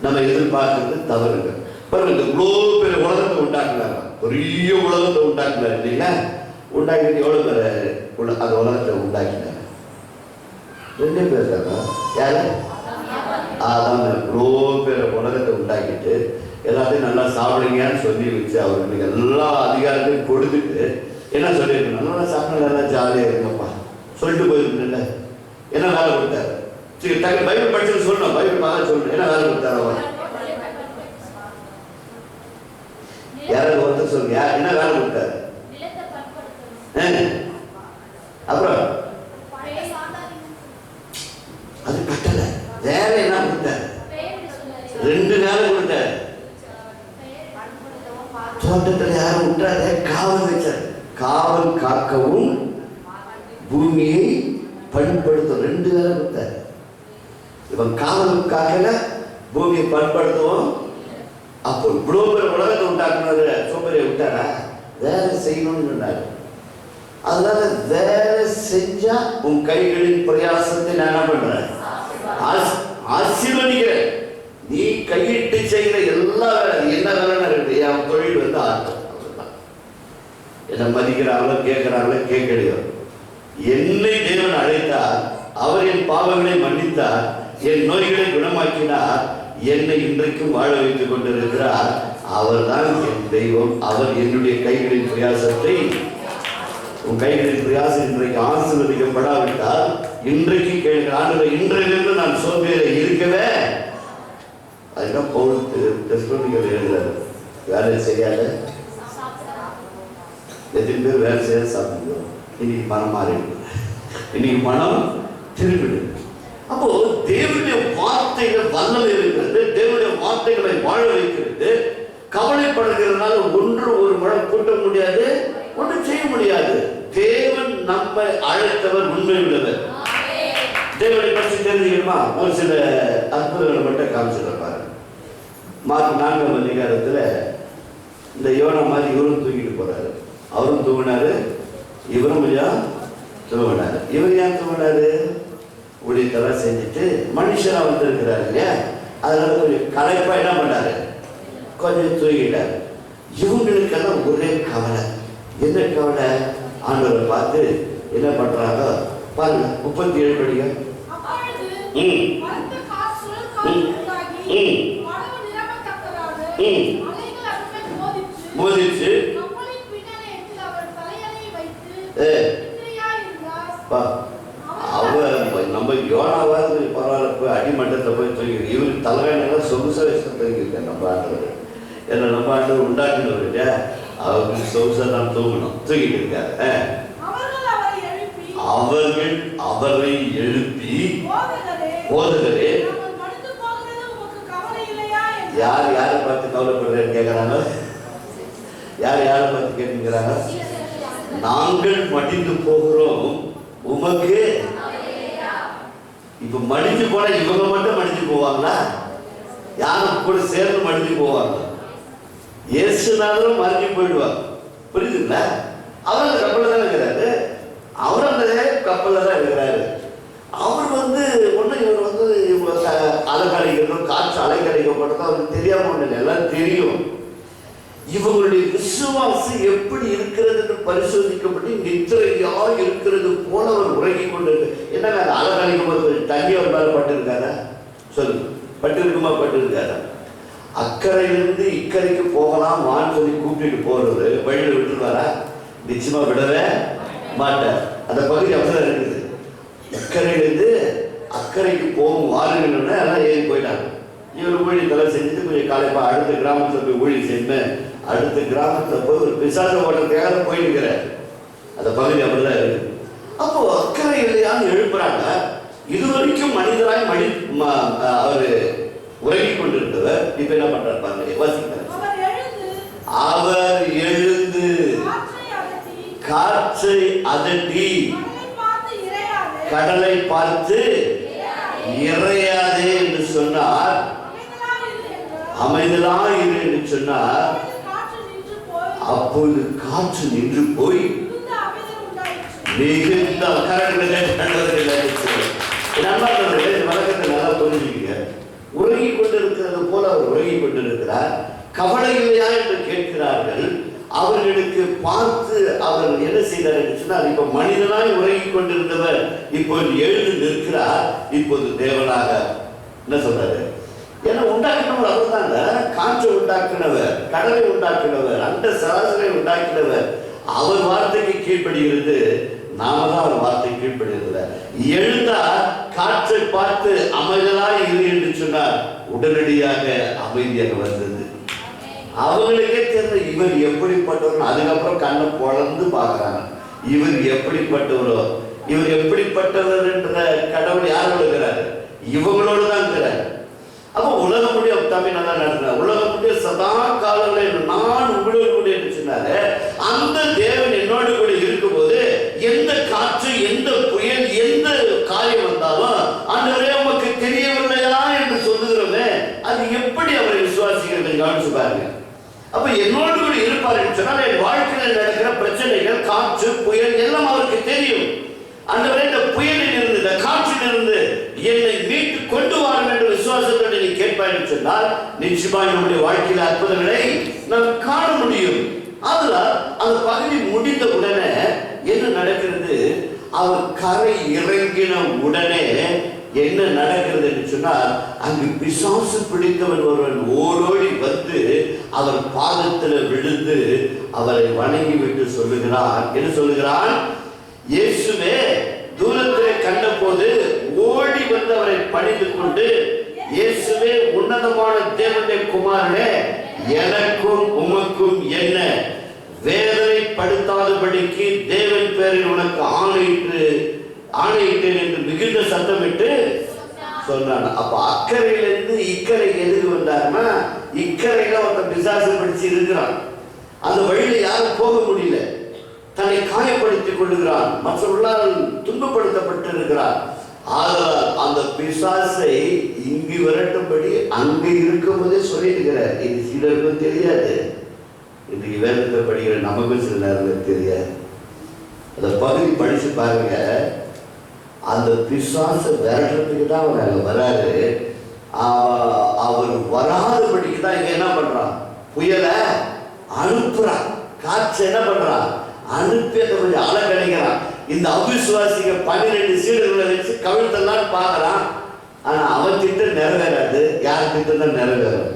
நம்ம எதிர்பார்க்கறது தவறுங்க. பாருங்க, இவ்வளோ பெரிய உலகத்தை உண்டாக்குனாங்க, பெரிய உலகத்தை உண்டாக்குனாரு இல்லைங்களா? உண்டாக்கிட்டு எவ்வளோ பேர் அந்த உலகத்தை உண்டாக்கினாங்க? 2 பேர் தாங்க. யாரு? அதான் இவ்வளோ பேர் உலகத்தை உண்டாக்கிட்டு எல்லாத்தையும் நல்லா சாப்பிடுங்கன்னு சொல்லி வச்சு அவர்களுக்கு எல்லா அதிகாரத்தையும் கொடுத்துட்டு என்ன சொல்லியிருக்கணும்? நல்லா சாப்பிட நல்லா ஜாலியாக இருங்கப்பா சொல்லிட்டு போயிருக்கணும்ல. என்ன வேலை கொடுத்தாரு? சரி, டக்கு பைபிள் படிச்சு சொல்லணும், பைபிள் பார்க்க சொல்லணும். என்ன வேலை கொடுத்தாரு அவர்? யாராவது ஒருத்தர் சொல்லுங்க, யார் என்ன வேலை கொடுத்தாரு? அப்புறம் அது கட்டல, வேற என்ன கொடுத்தாரு? 2 வேலை கொடுத்தாரு. தோட்டத்தில் யாரும் விட்டாரு, காவல் வச்சார். காவல் காக்கவும் பூமியை பண்படுத்தும் 2 வேலை கொடுத்தாரு. இவன் காவலும் காக்கல, பூமியை பண்படுத்துவோம். அப்போ இவ்வளோ பேர் உலகத்தை உண்டாக்குனாரு, சோம்பேறியை விட்டாரா? வேலை செய்யணும்னு சொன்னாரு. அதனால வேலை செஞ்சா உன் கைகளின் பிரயாசத்தை நான் என்ன பண்றேன்? ஆசீர்வதிக்கிறேன். நீ கையிட்டு செய்கிற எல்லா வேலை என்ன வேலைன்னு இருக்கு. என் தொழில் வந்து ஆட்டம். என்ன மதிக்கிறாங்களோ கேட்கிறாங்களோ கேட்கலையோ, என்னை தேவன் அழைத்தார், அவர் என் பாவங்களை மன்னித்தார், என் நோய்களை குணமாக்கினார், என்னை இன்றைக்கும் வாழ வைத்துக் கொண்டிருக்கிறார். அவர் தான் என் தெய்வம். அவர் என்னுடைய கைகளின் பிரயாசத்தை, உன் கைகளின் பிரயாசம் இன்றைக்கு ஆசீர்வதிக்கப்படாவிட்டால் இன்றைக்கு கேட்கிற ஆண்டவரே, இன்றையிலிருந்து நான் சோம்பேறி இருக்கவே. அதுதான் பவுல் தெசலோனிக்கேயர் எழுதுறாரு, வேலை செய்யாத எத்தனை பேர் வேலை செய்ய சாப்பிடுவோம். இன்னைக்கு மனம் மாறிடு, இன்னைக்கு மனம் திரும்பிடு. அப்போ தேவனுடைய வார்த்தைகள் வல்லமை இருக்கிறது, தேவனுடைய வார்த்தைகளை வாழ வைக்கிறது. கவலைப்படுகிறதுனால ஒன்று ஒரு மழை கூட்ட முடியாது, ஒன்றும் செய்ய முடியாது. தேவன் நம்மை அழைத்தவர் உண்மை உள்ளவர். தேவனை பற்றி தெரிஞ்சுக்கணுமா? ஒரு சில அற்புதங்களை மட்டும் காமிச்சிருப்பாரு. மார்க் 4ஆம் அதிகாரத்தில் இந்த யோனா மாதிரி இவரும் தூக்கிட்டு போறாரு. அவரும் தூங்கினாரு, இவரும் தூங்கினாரு. இவர் ஏன் தூங்கினாரு? ஊழியத்தெல்லாம் செஞ்சுட்டு மனுஷனா வந்திருக்கிறாரு இல்லையா, அதனால கொஞ்சம் களைப்பா என்ன பண்ணாரு, கொஞ்சம் தூங்கிட்டாரு. இவங்களுக்கெல்லாம் ஒரே கவலை. என்ன கவலை? ஆண்டவரை பார்த்து என்ன பண்றாங்க பாருங்க. 37 படிங்க. மோதிச்சு நம்ம யோனாவாது பரவாயில்ல, போய் அடிமட்டத்தை போய் தூக்கி, இவருக்கு தலைவனெல்லாம் சொகுசா வச்சு தூங்கியிருக்கேன். நம்ம ஆண்டவர் என்ன, நம்ம ஆண்டவர் உண்டாக்குனவர் இல்லையா, அவருக்கு சொகுசா தான் தூங்கணும், தூக்கிட்டு இருக்காரு. அவர்கள் அவரை எழுப்பி, போதகரே, யார் யாரை பார்த்து கவலைப்படுறேன்னு கேட்கிறாங்க? யார் யாரை பார்த்து கேட்கிறாங்க? நாங்கள் மடிந்து போகிறோம் உமக்கு. இப்ப மடிஞ்சு போனா இவங்க மட்டும் மடிஞ்சு போவாங்களா? யாரும் கூட சேர்ந்து மடிஞ்சு போவாங்க? இயேசுநாதரும் மறைஞ்சு போயிடுவாங்க. புரியுதுங்களா? அவர் அந்த கப்பல்ல தான் இருக்கிறாரு, அவர் அந்த கப்பல்ல தான் இருக்கிறாரு. அவர் ஒண்ணு இவர் அலைக்கழிக்கணும், காற்று அலைக்கழிக்கப்பட்டது அவருக்கு தெரியாம ஒண்ணு இல்லை, எல்லாம் தெரியும். இவங்களுடைய விசுவாசம் எப்படி இருக்கிறது என்று பரிசோதிக்கப்பட்டு நித்திரையா இருக்கிறது போல அவர் உறங்கி கொண்டு என்னங்க, அலைக்கழிக்கும் போது தண்ணி அவர் மேல பட்டு இருக்காரா? சொல்லுங்க, பட்டு இருக்குமா? பட்டு இருக்காரா? அக்கறையிலிருந்து இக்கரைக்கு போகலாம் வான்னு சொல்லி கூப்பிட்டு போறது வழியில விட்டுருவாரா? நிச்சயமா விடவே மாட்டார். அந்த பகுதி அப்படிதான் இருக்குது. இக்கரையிலிருந்து அக்கறைக்கு போகும் வாருங்கன்னு எல்லாம் ஏறி போயிட்டாங்க. இவர் ஊழியத்தெல்லாம் செஞ்சுட்டு கொஞ்சம் காலைப்பா அடுத்த கிராமத்தில் போய் ஊழியம் செய்யுமே, அடுத்த கிராமத்தில் போய் ஒரு பிசாச ஓட்டத்துக்காக போயிருக்கிறார். அந்த பகுதி அப்படிதான் இருக்கு. அப்போ அக்கறை இல்லையான்னு எழுப்புறாங்க. இதுவரைக்கும் மனிதராய் அவரு உறங்கி கொண்டிருந்தவர் இப்ப என்ன பண்றாரு பாருங்க, வாசிக்கிறார். அவர் எழுந்து காற்றை அதட்டி, கடலை பார்த்து இறையாதே என்று சொன்னார், அமைதலா இரு என்று சொன்னார். அப்போது காற்று நின்று போய் மிகுந்த வழக்கத்தை நல்லா புரிஞ்சுக்கீங்க. உறங்கி கொண்டிருக்கிறது போல அவர் உறங்கி கொண்டிருக்கிறார். கவலை இல்லையா என்று கேட்கிறார்கள். அவர்களுக்கு பார்த்து அவர் என்ன செய்தார் என்று சொன்னால், இப்ப மனிதனாய் உறங்கி கொண்டிருந்தவர் இப்போது எழுந்து நிற்கிறார். இப்போது தேவனாக என்ன சொல்றாரு? ஏன்னா உண்டாக்கினவர் அவர் தாங்க. காற்றை உண்டாக்கினவர், கடலை உண்டாக்கினவர், அந்த சராசரை உண்டாக்கினவர். அவர் வார்த்தைக்கு கீழ்ப்படுகிறது, நாம தான் அவர் வார்த்தை கீழ்ப்படுகிறது. எழுந்தா காற்றை பார்த்து அமைதலாய் இரு என்று சொன்னார். உடனடியாக அமைதியாக வந்தது. அவங்களுக்கே தெரியல இவர் எப்படிப்பட்டவர். அதுக்கப்புறம் கண்ணை பொழந்து பார்க்கிறாங்க, இவர் எப்படிப்பட்டவரோ. இவர் எப்படிப்பட்டவர் என்ற கடவுள் யார் இருக்கிறாரு? இவங்களோடு தான் இருக்கிறார். அப்போ உலக முடிய தம்பி நல்லா நடத்துறாரு. உலக முடிய சதா காலங்களில் நான் உங்களோடு கூட என்று சொன்னாரு. அந்த தேவன் என்னோடு கூட இருக்கும் போது எந்த காற்று, எந்த புயல், எந்த காரியம் வந்தாலும் ஆண்டவரே உமக்கு தெரியவில்லையா என்று சொல்லுகிறோமே, அது எப்படி அவரை விசுவாசிக்கிறது? கவனிச்சு பாருங்க. அப்ப என்னோடு கூட இருப்பார் என்று சொன்னால் என் வாழ்க்கையில் நடக்கிற பிரச்சனைகள், காற்று, புயல் எல்லாம் அவருக்கு தெரியும். ஆண்டவரே, இந்த புயலில் இருந்து, இந்த காற்றில் இருந்து என்னை மீட்டு கொண்டு வாரும் என்ற விசுவாசத்தோடு நீ கேட்பாய் என்று சொன்னால் நிச்சயமாக நம்முடைய வாழ்க்கையில் அற்புதங்களை நாம் காண முடியும். அதனால் அந்த பகுதி முடிந்த உடனே என்ன நடக்கிறது? அவர் கரை இறங்கின உடனே என்ன நடக்கிறது என்று சொன்னால், அங்கு பிசாசு பிடித்தவன் ஒருவன் ஓடோடி வந்து அவர் பாதத்தில் விழுந்து அவரை வணங்கி விட்டு சொல்லுகிறான். என்ன சொல்லுகிறான்? இயேசுவே, தூரத்திலே கண்ட போது ஓடி வந்து அவரை பணிந்து கொண்டு, இயேசுவே, உன்னதமான தேவனுடைய குமாரனே, எனக்கும் உமக்கும் என்ன? வேதனை படுத்தாதபடிக்கு தேவன் பேரில் உனக்கு ஆணையிட்டேன் என்று மிகுந்த சத்தமிட்டு சொன்னான். அப்ப அக்கறையிலிருந்து இக்கரை எதுக்கு வந்தாருன்னா, இக்கரையில ஒருத்தன் பிசாசு பிடிச்சு இருக்கிறான். அந்த வழியில யாரும் போக முடியல. தன்னை காயப்படுத்திக் கொள்ளுகிறான், மற்றவர்களால் துன்பப்படுத்தப்பட்டு இருக்கிறான். ஆதலால் அந்த பிசாசை இங்கு விரட்டும்படி அங்கு இருக்கும் போதே சொல்லியிருக்கிறார். இது சிலருக்கும் தெரியாது. இன்றைக்கு வேதத்தை படிக்கிற நமக்கும் சில நேரத்தில் தெரியாது. அந்த பகுதி படிச்சு பாருங்க. அந்த பிசாசை விரட்டுறதுக்கு தான் அவர் அங்கே வராரு. அவர் வராதபடிக்கு தான் இங்க என்ன பண்றான்? புயலை அனுப்புறான். காற்று என்ன பண்றான்? அனுப்பி அதை கொஞ்சம் அலக்கணிக்கிறான். இந்த அவிசுவாசிக 12 சீடர்களை வச்சு கவிழ்த்தெல்லாம் பார்க்கறான். ஆனா அவன் திட்டம் நிறைவேறாது. யார் திட்டம் தான் நிறைவேறும்?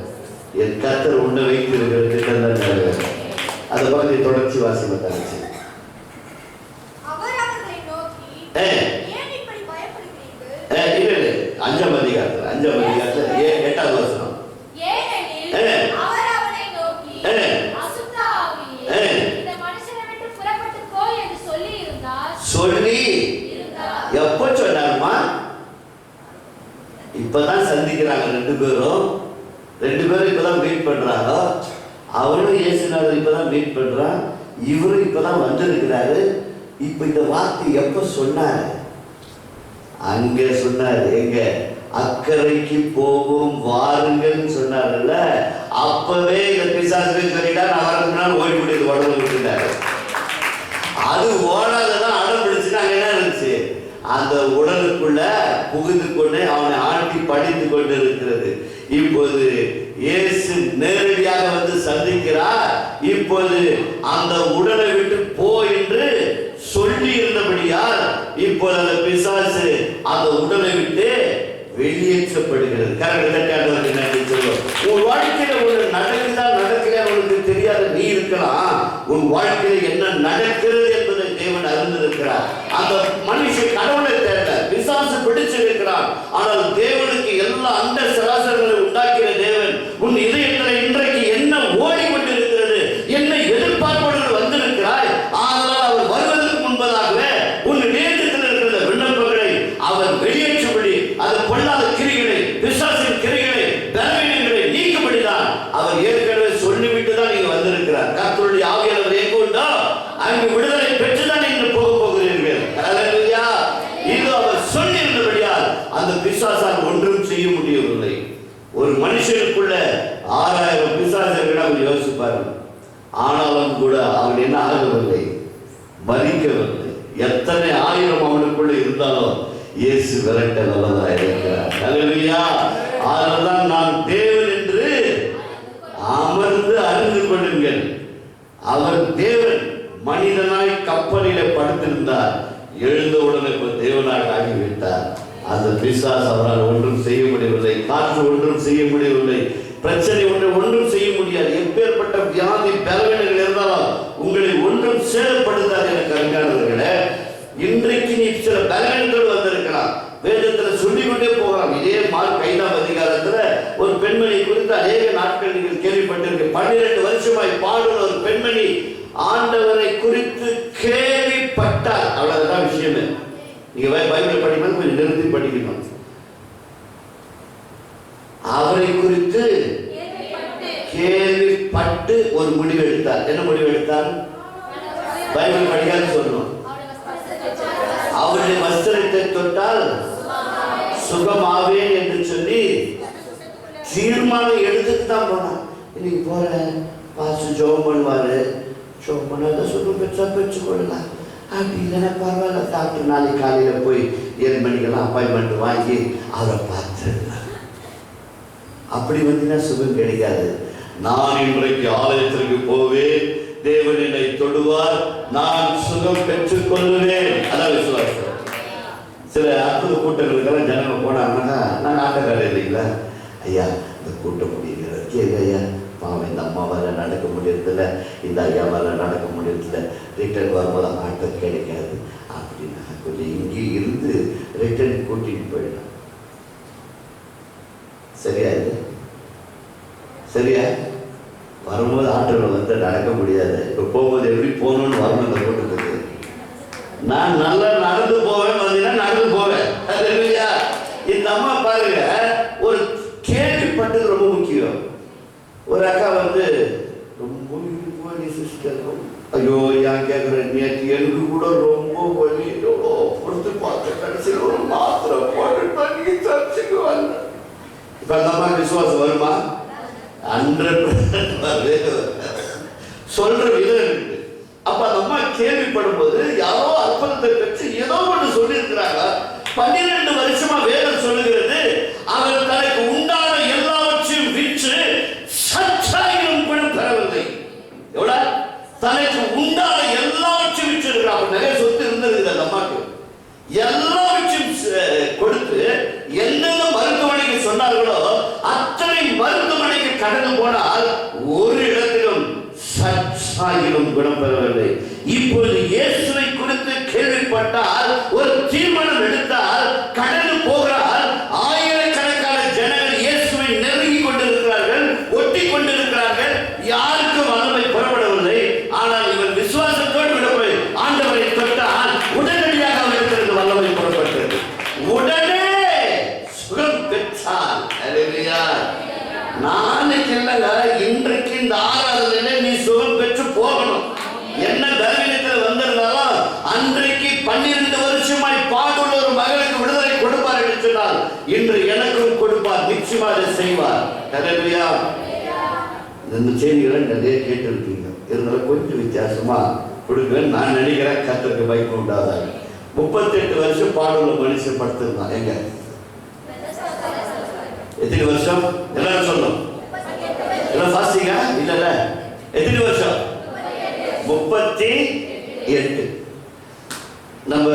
என் கர்த்தர் உன்னை வைத்து இருக்கிற திட்டம் தான் நிறைவேறும். அந்த பகுதியை தொடர்ச்சி வாசிக்க தரச்சு. அஞ்சாம் அதிகாரத்தில் 8வது வசனம். சொல்லி எப்ப சொன்னாருமா? இப்பதான் சந்திக்கிறாங்க ரெண்டு பேரும் இப்பதான் மீட் பண்றாங்க. அவரும் இயேசுநாதர் இப்பதான் மீட் பண்றான். இவரும் இப்பதான் வந்திருக்கிறாரு. இப்ப இந்த வார்த்தை எப்ப சொன்னாரு? அங்க சொன்னாரு. எங்க? அக்கறைக்கு போகும் வாருங்கள் சொன்னார்ல. அப்பவே இந்த பிசாசு சொல்லிட்டா அவருக்கு முன்னால் ஓடி முடியாது உடம்பு விட்டுட்டாரு. அது ஓடாததான் அடம் பிடிச்சுன்னா அங்க என்ன இருந்துச்சு? அந்த உடலுக்குள்ள புகுந்து கொண்டு அவனை ஆட்டி படித்து கொண்டு இருக்கிறது. இப்போது இயேசு நேரடியாக வந்து சந்திக்கிறார். இப்போது அந்த உடலை விட்டு போ என்று சொல்லி இருந்தபடியால் இப்போது அந்த பிசாசு அந்த உடலை விட்டு வெளியேற்றப்படுகிறது. உன் வாழ்க்கையில ஒரு நடக்குதா நடக்கல உனக்கு தெரியாத நீ இருக்கலாம். உன் வாழ்க்கையில என்ன நடக்கிறது என்பதை தேவன் அறிந்திருக்கிறார். அந்த மனுஷன் கடவுளை தேட பிசாசு பிடிச்சிருக்கிறான். ஆனால் தேவனுக்கு எல்லா அண்ட சராசரங்களை உண்டாக்கிற தேவன் உன் இதயத்தில் இன்றைக்கு என்ன ஓடிக்கொண்டிருக்கிறது, என்ன எதிர்பார்ப்போடு வந்திருக்கிறாய். ஆனால் அவர் வருவதற்கு முன்பதாகவே உன் நேரத்தில் இருக்கிற விண்ணப்பங்களை அவர் வெளியேற்றபடி அது பொல்லாத கிரிகளை, பிசாசின் கிரிகளை, பலவீனங்களை நீக்கும்படிதான் அவர் ஏற்கனவே சொல்லிவிட்டு தான் நீங்க வந்திருக்கிறார். கர்த்தருடைய ஆவியானவர் எங்கு உண்டோ அங்கு விடுதலை பெற்றுதான் நீங்கள் போகிறீர்கள். ஹல்லேலூயா. இது அவர் சொல்லியிருந்தபடியால் அந்த பிசாசால் ஒன்றும் செய்ய முடியவில்லை. ஒரு மனுஷனுக்குள்ள 6000 பிசாசு இருக்கிறா யோசிப்பாரு. ஆனாலும் கூட அவன் என்ன ஆகவில்லை, மறிக்கவில்லை. எத்தனை ஆயிரம் அவனுக்குள்ள இருந்தாலும் இயேசு விரட்ட நல்லதா இருக்கிறார். ஹல்லேலூயா. அதனால்தான் நான் தேவன் என்று அமர்ந்து அறிந்து கொள்ளுங்கள். அவர் தேவன் மனிதனாய் கப்பலிலே படுத்திருந்தார். எழுந்தவுடன் இப்ப தேவனாக ஆகிவிட்டார். அந்த பிசாசு அவரால் ஒன்றும் செய்ய முடியவில்லை. காற்று ஒன்றும் செய்ய முடியவில்லை. பிரச்சனை ஒன்றும் செய்ய முடியாது. எப்பேற்பட்ட வியாதி பலவீனங்கள் இருந்தாலும் உங்களை ஒன்றும் சேதப்படுத்தாது. எனக்கு அருமையானவர்களே, இன்றைக்கு நீ சில பலவீனங்கள் வந்திருக்கலாம். வேதத்தில் சொல்லிக்கொண்டே போகலாம். இதே மார்க் 5ஆம் அதிகாரத்துல ஒரு பெண்மணி குறித்து அநேக நாட்கள் நீங்கள் கேள்விப்பட்டிருக்க. 12 வருஷமாய் பாடுற ஒரு பெண்மணி ஆண்டவரை குறித்து கேள்விப்பட்டார். அவ்வளவுதான் விஷயமே. நீங்க பைபிள் படிக்கும்போது கொஞ்சம் நிறுத்தி படிக்கணும். அவரை குறித்து கேள்விப்பட்டு ஒரு முடிவு எடுத்தார். என்ன முடிவு எடுத்தார்? பைபிள் படிக்காது சொல்லணும். அவருடைய வஸ்திரத்தை தொட்டால் சுகமாவேன் என்று சொல்லி தீர்மானம் எடுத்துட்டு தான் போனான். இன்னைக்கு போகிறேன், பாஸ்டர் ஜோம் பண்ணுவார், ஜோம் பண்ணாதான் சொல்லும் பெற்றா பெற்று கொள்ளலாம். அப்படி இல்லைன்னா பரவாயில்ல, டாக்டர் நாளைக்கு காலையில் போய் 7 மணிக்கெல்லாம் அப்பாயின்மெண்ட் வாங்கி அவரை பார்த்துருக்கலாம். அப்படி வந்தீங்கன்னா சுகம் கிடைக்காது. நான் இன்றைக்கு ஆலயத்திற்கு போவேன், தேவன் என்னை தொடுவார், நான் சுகம் பெற்றுக் கொள்வேன். அதான் விசுவாசம். சில அற்புத கூட்டங்களுக்கெல்லாம் ஜனங்க போனாங்கன்னா, நான் ஆட்டக்காரர் இல்லைங்களா, ஐயா இந்த கூட்டம் முடியுங்கிற கேள்வி, ஐயா பாவம் இந்த அம்மாவால் நடக்க முடியறதில்ல, இந்த ஐயாவால் நடக்க முடியறதில்ல, ரிட்டர்ன் வரும்போது ஆட்டம் கிடைக்காது அப்படின்னா கொஞ்சம் இங்கே இருந்து ரிட்டர்ன் கூட்டிட்டு போயிடலாம். சரியா? இது சரியா? வரும்போது ஆட்டோவில் வந்து நடக்க முடியாது, இப்போ போகும்போது எப்படி போகணும்னு வரணும். அந்த கூட்டத்துக்கு நான் நல்லா நடந்து போவேன், வந்தீங்கன்னா நடந்து போவேன். அது இல்லையா? இந்த அம்மா பாருங்க, ஒரு கேள்விப்பட்டது ரொம்ப முக்கியம். ஒரு அக்கா வந்து ரொம்ப வலி சிஸ்டர், ஐயோ ஏன் கேட்குறேன், நேற்று எனக்கு கூட ரொம்ப வலி, எவ்வளோ பொறுத்து பார்த்து கடைசியில் ஒரு மாத்திரை போட்டு நீ சர்ச்சுக்கு வந்த. இப்போ அந்த அம்மா விசுவாசம் வருமா? 100% சொல்ற விதம் இருக்கு. அப்ப அந்த அம்மா கேள்விப்படும் போது யாரோ அற்புதத்தை பெற்று ஏதோ ஒன்று சொல்லி இருக்கிறாங்க. 12 வருஷமா வேதம் சொல்லுகிறது, அவர் தனக்கு உண்டான எல்லாவற்றையும் விற்று சற்றாயிரம் கூட பெறவில்லை. எவ்வளவு? தனக்கு உண்டான எல்லாவற்றையும் விற்று இருக்கிறார். அப்ப நிறைய சொத்து இருந்திருக்கு அந்த அம்மாக்கு. எல்லாவற்றையும் கொடுத்து எந்தெந்த மருத்துவமனைக்கு சொன்னார்களோ அத்தனை மருத்துவமனைக்கு கடந்து போனால் ஒரு இடத்திலும் சற்றாயிரம் குணம் பெறவில்லை. இப்பொழுது இயேசுவை குறித்து கேள்விப்பட்டால் ஒரு தீர்மானம் எடுத்தால் கடந்து போகிறார். ஆயிரக்கணக்கான ஜனங்கள் இயேசுவை நெருங்கி கொண்டிருக்கிறார்கள், ஒட்டி கொண்டிருக்கிறார்கள். யாருக்கும் வல்லமை புறப்படவில்லை. ஆனால் இவர் விசுவாசத்தோடு விட போய் ஆண்டவரை தொட்டால் உடனடியாக அவருக்கு வல்லமை புறப்பட்டது. உடனே சுகம் பெற்றார். அல்லேலூயா. நாளைக்கு இல்லைங்க, இன்றைக்கு இந்த ஆராதனையில நீ சுகம் பெற்று போகணும். என்ன கர்ப்பிணத்தில் வந்திருந்தாலும் அன்றைக்கு 12 வருஷமாய் பாடுள்ள ஒரு மகளுக்கு விடுதலை கொடுப்பார் என்று சொன்னால் இன்று எனக்கும் கொடுப்பார், நிச்சயமாக செய்வார். அல்லேலூயா. இந்த செய்திகளை நிறைய கேட்டிருக்கீங்க, இருந்தாலும் கொஞ்சம் வித்தியாசமா கொடுக்குவேன் நான் நினைக்கிறேன். கர்த்தருக்கு பயப்பட உண்டாதாங்க. 38 வருஷம் பாடுள்ள மனுஷன் படுத்திருந்தான். எங்க எத்தனை வருஷம்? எல்லாரும் சொல்லும். எல்லாம் ஃபாஸ்டிங்கா? இல்ல. எத்தனை வருஷம்? 38. நம்ம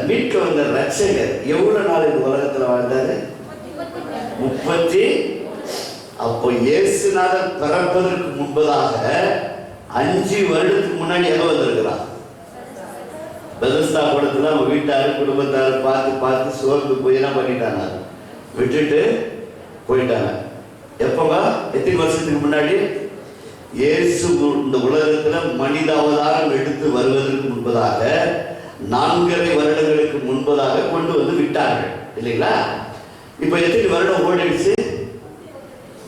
மீட்க வந்த ரட்சகர் எவ்வளவு நாள் இந்த உலகத்துல வாழ்ந்தாரு? 30. அப்போ இயேசுநாதர் பிறப்பதற்கு முன்பதாக 5 வருடத்துக்கு முன்னாடி எங்க வந்திருக்கிறார்? பெதஸ்தா கூடத்துல அவங்க வீட்டாரு குடும்பத்தாரு பார்த்து சோர்ந்து போய் என்ன பண்ணிட்டாங்க, விட்டுட்டு போயிட்டாங்க. எப்போங்க? எத்தனை வருஷத்துக்கு முன்னாடி? இயேசு இந்த உலகத்துல மனித அவதாரம் எடுத்து வருவதற்கு முன்பதாக 4.5 வருடங்களுக்கு முன்பதாக கொண்டு வந்து விட்டார்கள் இல்லைங்களா? இப்ப எத்தனை வருடம் ஓடிடுச்சு?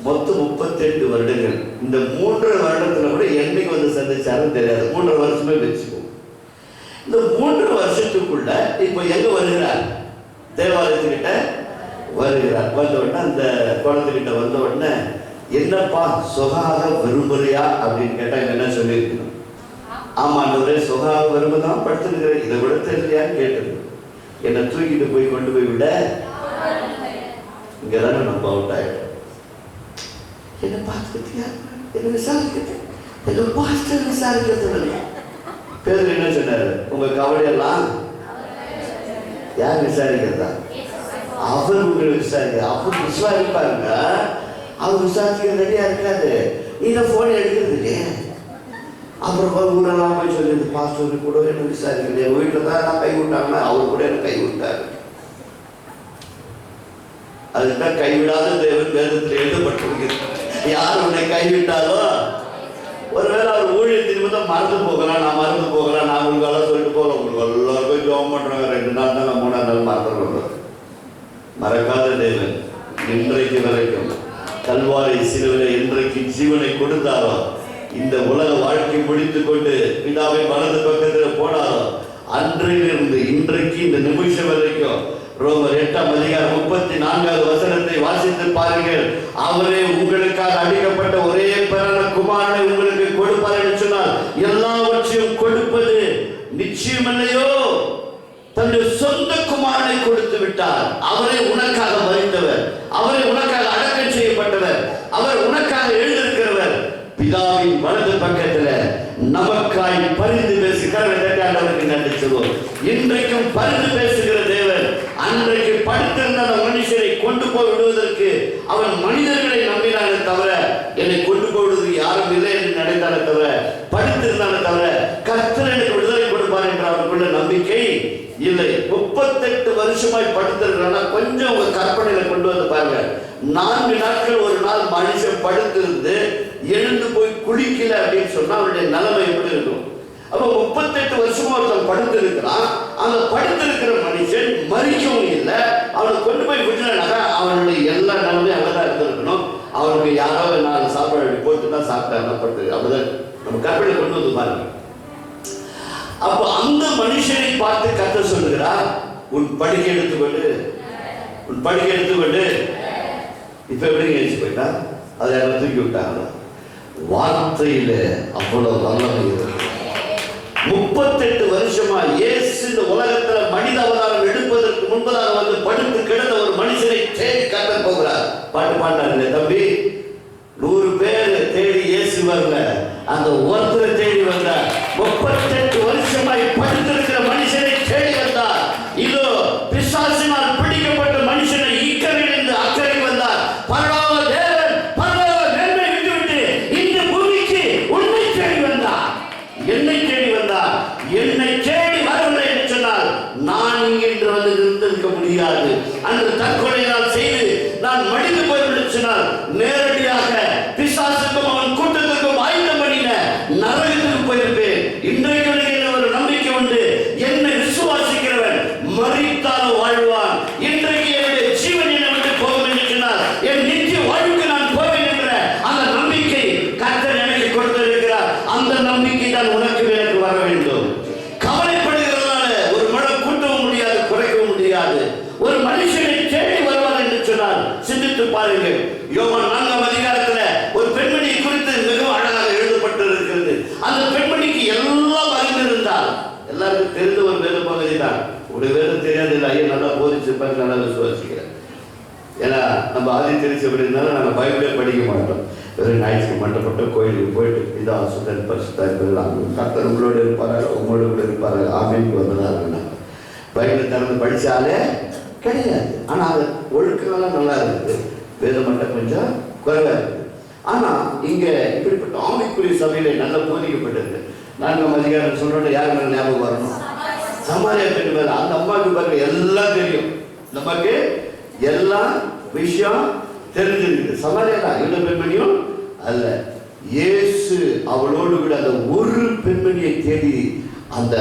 மொத்தம் 38 வருடங்கள். இந்த 3.5 வருடத்துல கூட என்னைக்கு வந்து சந்திச்சாலும் தெரியாது. 3.5 வருஷமே வச்சுக்கோ. இந்த 3 வருஷத்துக்குள்ள இப்ப எங்க வருகிறார்? தேவாலயத்துக்கிட்ட வருகிறார். வந்த உடனே அந்த குளத்துக்கிட்ட வந்த உடனே, என்னப்பா சுகாக விரும்புறியா அப்படின்னு கேட்டா என்ன சொல்லியிருக்கணும்? ஆமா ஆண்டவரே, சுகாக விரும்புதான், படுத்துருக்கிறேன், இதை விட தெரியலையான்னு கேட்டது. என்னை தூக்கிட்டு போய் கொண்டு போய் விட இங்கதானே நம்ம அவுட் ஆயிட்டோம். என்ன பார்த்துக்கிட்டியா, என்ன விசாரிக்கிறது, என்ன பாஸ்டர் விசாரிக்கிறது. பேர் என்ன சொன்னாரு? உங்க கவலையெல்லாம் யார் விசாரிக்கிறதா? அவர் உங்களை விசாரிக்க. அவர் விசாரிப்பாருங்க. அவர் விசாரிக்க ரெடியா இருக்காது. நீங்க போன் எடுக்கிறது இல்லையே. அப்புறம் ஊரெல்லாம் போய் சொல்லிட்டு, பாஸ்டர் கூட என்ன விசாரிக்கலையே, வீட்டில் தான் நான் கை விட்டாங்கன்னா அவர் கூட என்ன கை விட்டாரு. அதுதான் கைவிடாத தேவன் வேதத்தில் எழுதப்பட்டிருக்கிறது. யார் உன்னை கைவிட்டாலோ, ஒருவேளை அவர் ஊழியத்தின் மட்டும் மறந்து போகலாம், நான் மறந்து போகலாம், நான் உங்களுக்கெல்லாம் சொல்லிட்டு போகலாம், உங்களுக்கு எல்லாருக்கும் ஜோம் பண்றாங்க, 2 நாள் தான் 3ஆம் நாள் மறந்துடுறோம். மறக்காத தேவன் இன்றைக்கு வரைக்கும் கல்வாரி சிலுவையில் இன்றைக்கு ஜீவனை கொடுத்தாரோ, இந்த உலக வாழ்க்கை முடித்துக் கொண்டு பிதாவின் வலது பக்கத்தில் போனாரோ, அன்றிலிருந்து இன்றைக்கு இந்த நிமிஷம் வரைக்கும் ரோமர் 8ஆம் அதிகாரம் 34வது வசனத்தை வாசித்து பாருங்கள். அவரே உங்களுக்காக அடிக்கப்பட்ட ஒரே பிறந்த குமாரனை உங்களுக்கு கொடுப்பார் என்று சொன்னால் எல்லாவற்றையும் கொடுப்பது நிச்சயமில்லையோ? தன்னுடைய சொந்த குமாரனை கொடுத்து விட்டார். அவரை உனக்காக மரித்தவர், அவரை உனக்காக அடக்கம் செய்யப்பட்டவர், அவர் உனக்காக எழுந்திருக்கிறவர். பிதாவின் வலது பக்கத்துல நமக்காய் பரிந்து பேசுகிறவருக்கு நன்றி சொல்வோம். இன்றைக்கும் பரிந்து பேசுகிற தேவன் அன்றைக்கு படுத்திருந்த அந்த மனுஷரை கொண்டு போய் விடுவதற்கு அவன் மனிதர்களை நம்பினானே தவிர என்னை கொண்டு போடுவதற்கு யாரும் இல்லை என்று நினைத்தானே தவிர, படுத்திருந்தானே தவிர கர்த்தர் எனக்கு விடுதலை கொடுப்பார் என்ற அவருக்குள்ள நம்பிக்கை இல்லை. 38 வருஷமாய் படுத்திருக்கிறான்னா கொஞ்சம் உங்க கற்பனையில கொண்டு வந்து பாருங்க. 4 நாட்கள் ஒரு நாள் மனுஷன் படுத்திருந்து எழுந்து போய் குளிக்கல அப்படின்னு சொன்னா அவருடைய நிலைமை எப்படி இருக்கும்? அப்ப 38 வருஷமா ஒருத்தன் படுத்திருக்கிறான். அந்த படுத்திருக்கிற மனுஷன் மறிக்கவும் இல்லை. அவனை கொண்டு போய் விட்டுனாக்கா அவனுடைய எல்லா நிலைமையும் அங்கதான் இருந்திருக்கணும். அவனுக்கு யாரோ 4 சாப்பாடு போட்டு தான் சாப்பிட்டாங்க படுத்து. அப்படிதான் நம்ம கற்பனை கொண்டு வந்து பாருங்க. அப்ப அந்த மனுஷனை பார்த்து கர்த்தர் சொல்லுகிறார், உன் படுக்கை எடுத்துக்கொண்டு, உன் படுக்கை எடுத்துக்கொண்டு. இப்ப எப்படி எழுச்சி போயிட்டா? அதை யாரும் தூக்கி விட்டாங்க. வார்த்தையில அவ்வளவு வல்லமை இருக்கு. 38 வருஷமா இயேசு இந்த உலகத்துல மனித அவதாரம் எடுப்பதற்கு முன்பதாக வந்து படுத்து கிடந்த ஒரு மனுஷனை தேடி காட்ட போகிறார். பாட்டு பாண்டாரு தம்பி, 100 பேர் தேடி இயேசு வரல, அந்த ஒருத்தரை தேடி வந்தார். 38 வருஷமாய் படுத்திருக்கிற மனுஷனை தேடி வந்தார். இதோ பிசாசினால் பிடிக்கப்பட்ட மனுஷனை இக்கரையிலிருந்து அக்கறை வந்தார். பரலோக தேவன் பரலோக நன்மை விட்டுவிட்டு இந்த பூமிக்கு உன்னை தேடி வந்தார், என்னை தேடி வந்தார். என்னை தேடி வரவில்லை என்று சொன்னால் நான் இங்கிருந்து வந்து நிறுத்திருக்க முடியாது. அந்த தற்கொலை நான் செய்து நான் மடிந்து போய்விட்டு சொன்னால் நேரடியாக பிசாசுக்கும் அவன் கூட்டத்துக்கும் ஆயுதம் பண்ணின நரகத்துக்கு போயிருப்பேன். இன்றைக்கு என்ன ஒரு நம்பிக்கை உண்டு, என்னை விசுவாசிக்கிறவன் மரித்தாலும் வாழ்வான். இன்றைக்கு என்னுடைய ஜீவன் என்னை விட்டு போகும் என்று சொன்னால் என் நித்திய வாழ்வுக்கு நான் போவேன் என்ற அந்த நம்பிக்கை கர்த்தர் எனக்கு கொடுத்திருக்கிறார். அந்த நம்பிக்கை தான் உனக்கு எனக்கு வர வேண்டும். கவலைப்படுகிறதுனால ஒரு மனம் கூட்டவும் முடியாது, குறைக்கவும் முடியாது. ஒரு மனுஷனை தேடி வருவார் என்று சொன்னால் சிந்தித்து பாருங்கள். யோவான் 4ஆம் அதிகாரத்துல ஒரு பெண்மணியை குறித்து மிகவும் அழகாக எழுதப்பட்டிருக்கிறது. அந்த பெண்மணிக்கு எல்லாம் அறிந்திருந்தால், எல்லாருக்கும் தெரிந்த ஒரு வேத பகுதி தான். ஒரு வேதம் தெரியாது இல்லை, ஐயா நல்லா போதிச்சிருப்பாங்க, நல்லா விசுவாசிக்கிறேன். ஏன்னா நம்ம ஆதி தெரிஞ்சவர்களால நாங்கள் பைபிளே படிக்க மாட்டோம். வெறும் ஞாயிற்றுக்கு மட்டப்பட்ட கோயிலுக்கு போயிட்டு இதா சுதன் பரிசுத்தா இருப்பாங்க, கர்த்தர் உங்களோடு இருப்பார்கள், உங்களோடு கூட இருப்பார்கள், ஆமீனுக்கு வந்ததா இருந்தாங்க. பைபிளை திறந்து படித்தாலே கிடையாது. ஆனால் அது ஒழுக்கெல்லாம் நல்லா இருக்குது, வேதம் மட்டும் கொஞ்சம் குறைவா இருக்குது. ஆனால் இங்கே இப்படிப்பட்ட ஆவிக்குரிய சபையில நல்லா போதிக்கப்பட்டிருக்கு. 4ஆம் அதிகாரம் சொன்னோட யார் மேலே ஞாபகம் வரணும்? சமாரியா பெண் மேல. அந்த அம்மாவுக்கு பாருங்க எல்லாம் தெரியும், இந்த அம்மாவுக்கு எல்லா விஷயம் தெரிஞ்சிருக்கு. சமாரியா தான் எந்த பெண்மணியும் அல்ல. இயேசு அவளோடு கூட அந்த ஒரு பெண்மணியை தேடி அந்த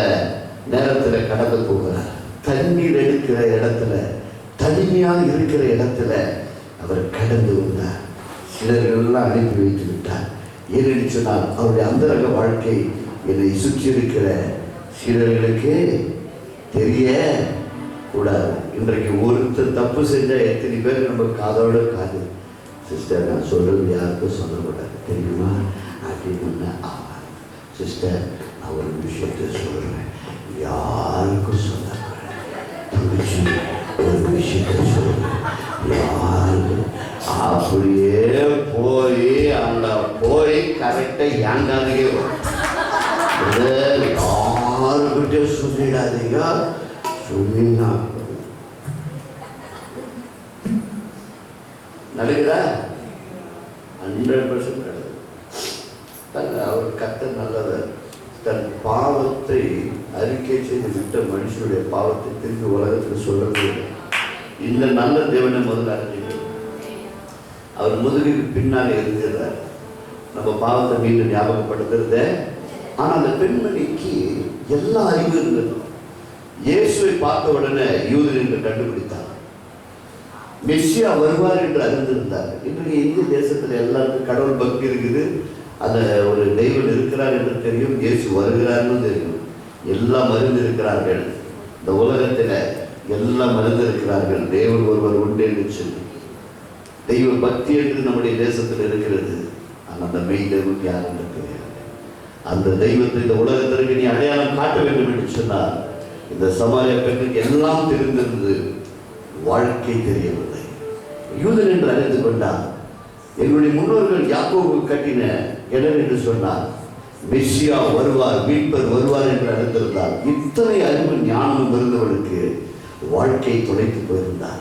நேரத்தில் கடந்து போகிறார். தண்ணீர் எடுக்கிற இடத்துல, தனிமையாக இருக்கிற இடத்துல அவர் கடந்து வந்தார். சிலர்களெல்லாம் அனுப்பி வைத்து விட்டார். ஏனென்று சொன்னால் அவருடைய அந்தரங்க வாழ்க்கை என்னை சுற்றி இருக்கிற சிலர்களுக்கு தெரிய கூடாது. இன்றைக்கு ஒருத்தர் தப்பு செஞ்சால் எத்தனை பேர் நம்ம காதோட காது, சிஸ்டர் நான் சொல்றது யாருக்கும் சொல்லக்கூடாது தெரியுமா அப்படின்னு. ஆமாம் சிஸ்டர், நான் ஒரு விஷயத்தை சொல்கிறேன், யாருக்கும் சொல்லக்கூடாது. தங்கச்சி ஒரு விஷயத்தை சொல்கிறேன், யாருக்கும். அப்படியே போய் அங்க போய் கரெக்டாக ஏங்காதே யாருக்கிட்டே சொல்லிடாதீங்க. சொன்னீங்கன்னா நடக்குதா? 100% நடக்குது. அவர் கர்த்தர் நல்லவர். தன் பாவத்தை அறிக்கை செய்து விட்ட மனுஷனுடைய பாவத்தை திரும்பி உலகத்தில் சொல்றது. இந்த நல்ல தேவனை முதல்ல அறிஞ்சுக்கணும். அவர் முதுகுக்கு பின்னாலே இருக்கிறார். நம்ம பாவத்தை மீண்டும் ஞாபகப்படுத்துறத. ஆனால் அந்த பெண்மணிக்கு எல்லா அறிவு இருந்தது. இயேசுவை பார்த்த உடனே யூதர் என்று கண்டுபிடித்தார். மெஸ்ஸியா வருவார் என்று அறிந்திருந்தார். இன்றைக்கு இந்திய தேசத்தில் எல்லாருக்கும் கடவுள் பக்தி இருக்குது, அந்த ஒரு தெய்வம் இருக்கிறார் என்று தெரியும், இயேசு வருகிறார்னு தெரியும். எல்லாம் அறிந்திருக்கிறார்கள். இந்த உலகத்தில் எல்லாம் அறிந்திருக்கிறார்கள். தேவன் ஒருவர் உண்டு என்று சொல்லி தெய்வ பக்தி என்று நம்முடைய தேசத்தில் இருக்கிறது. ஆனால் அந்த மெய் தெய்வம் யார் என்று தெரியாது. அந்த தெய்வத்தை இந்த உலகத்திற்கு நீ அடையாளம் காட்ட வேண்டும் என்று சொன்னார். இந்த சமாரிய பெண்ணுக்கு எல்லாம் தெரிந்திருந்தது, வாழ்க்கை தெரியவில்லை. யூதன் என்று அறிந்து கொண்டார். எங்களுடைய முன்னோர்கள் யாக்கோபு கட்டின இடம் என்று சொன்னார். மெஸ்ஸியா வருவார், மீட்பர் வருவார் என்று அறிந்திருந்தார். இத்தனை அறிவு ஞானம் இருந்தவர்களுக்கு வாழ்க்கை தொலைத்து போயிருந்தார்.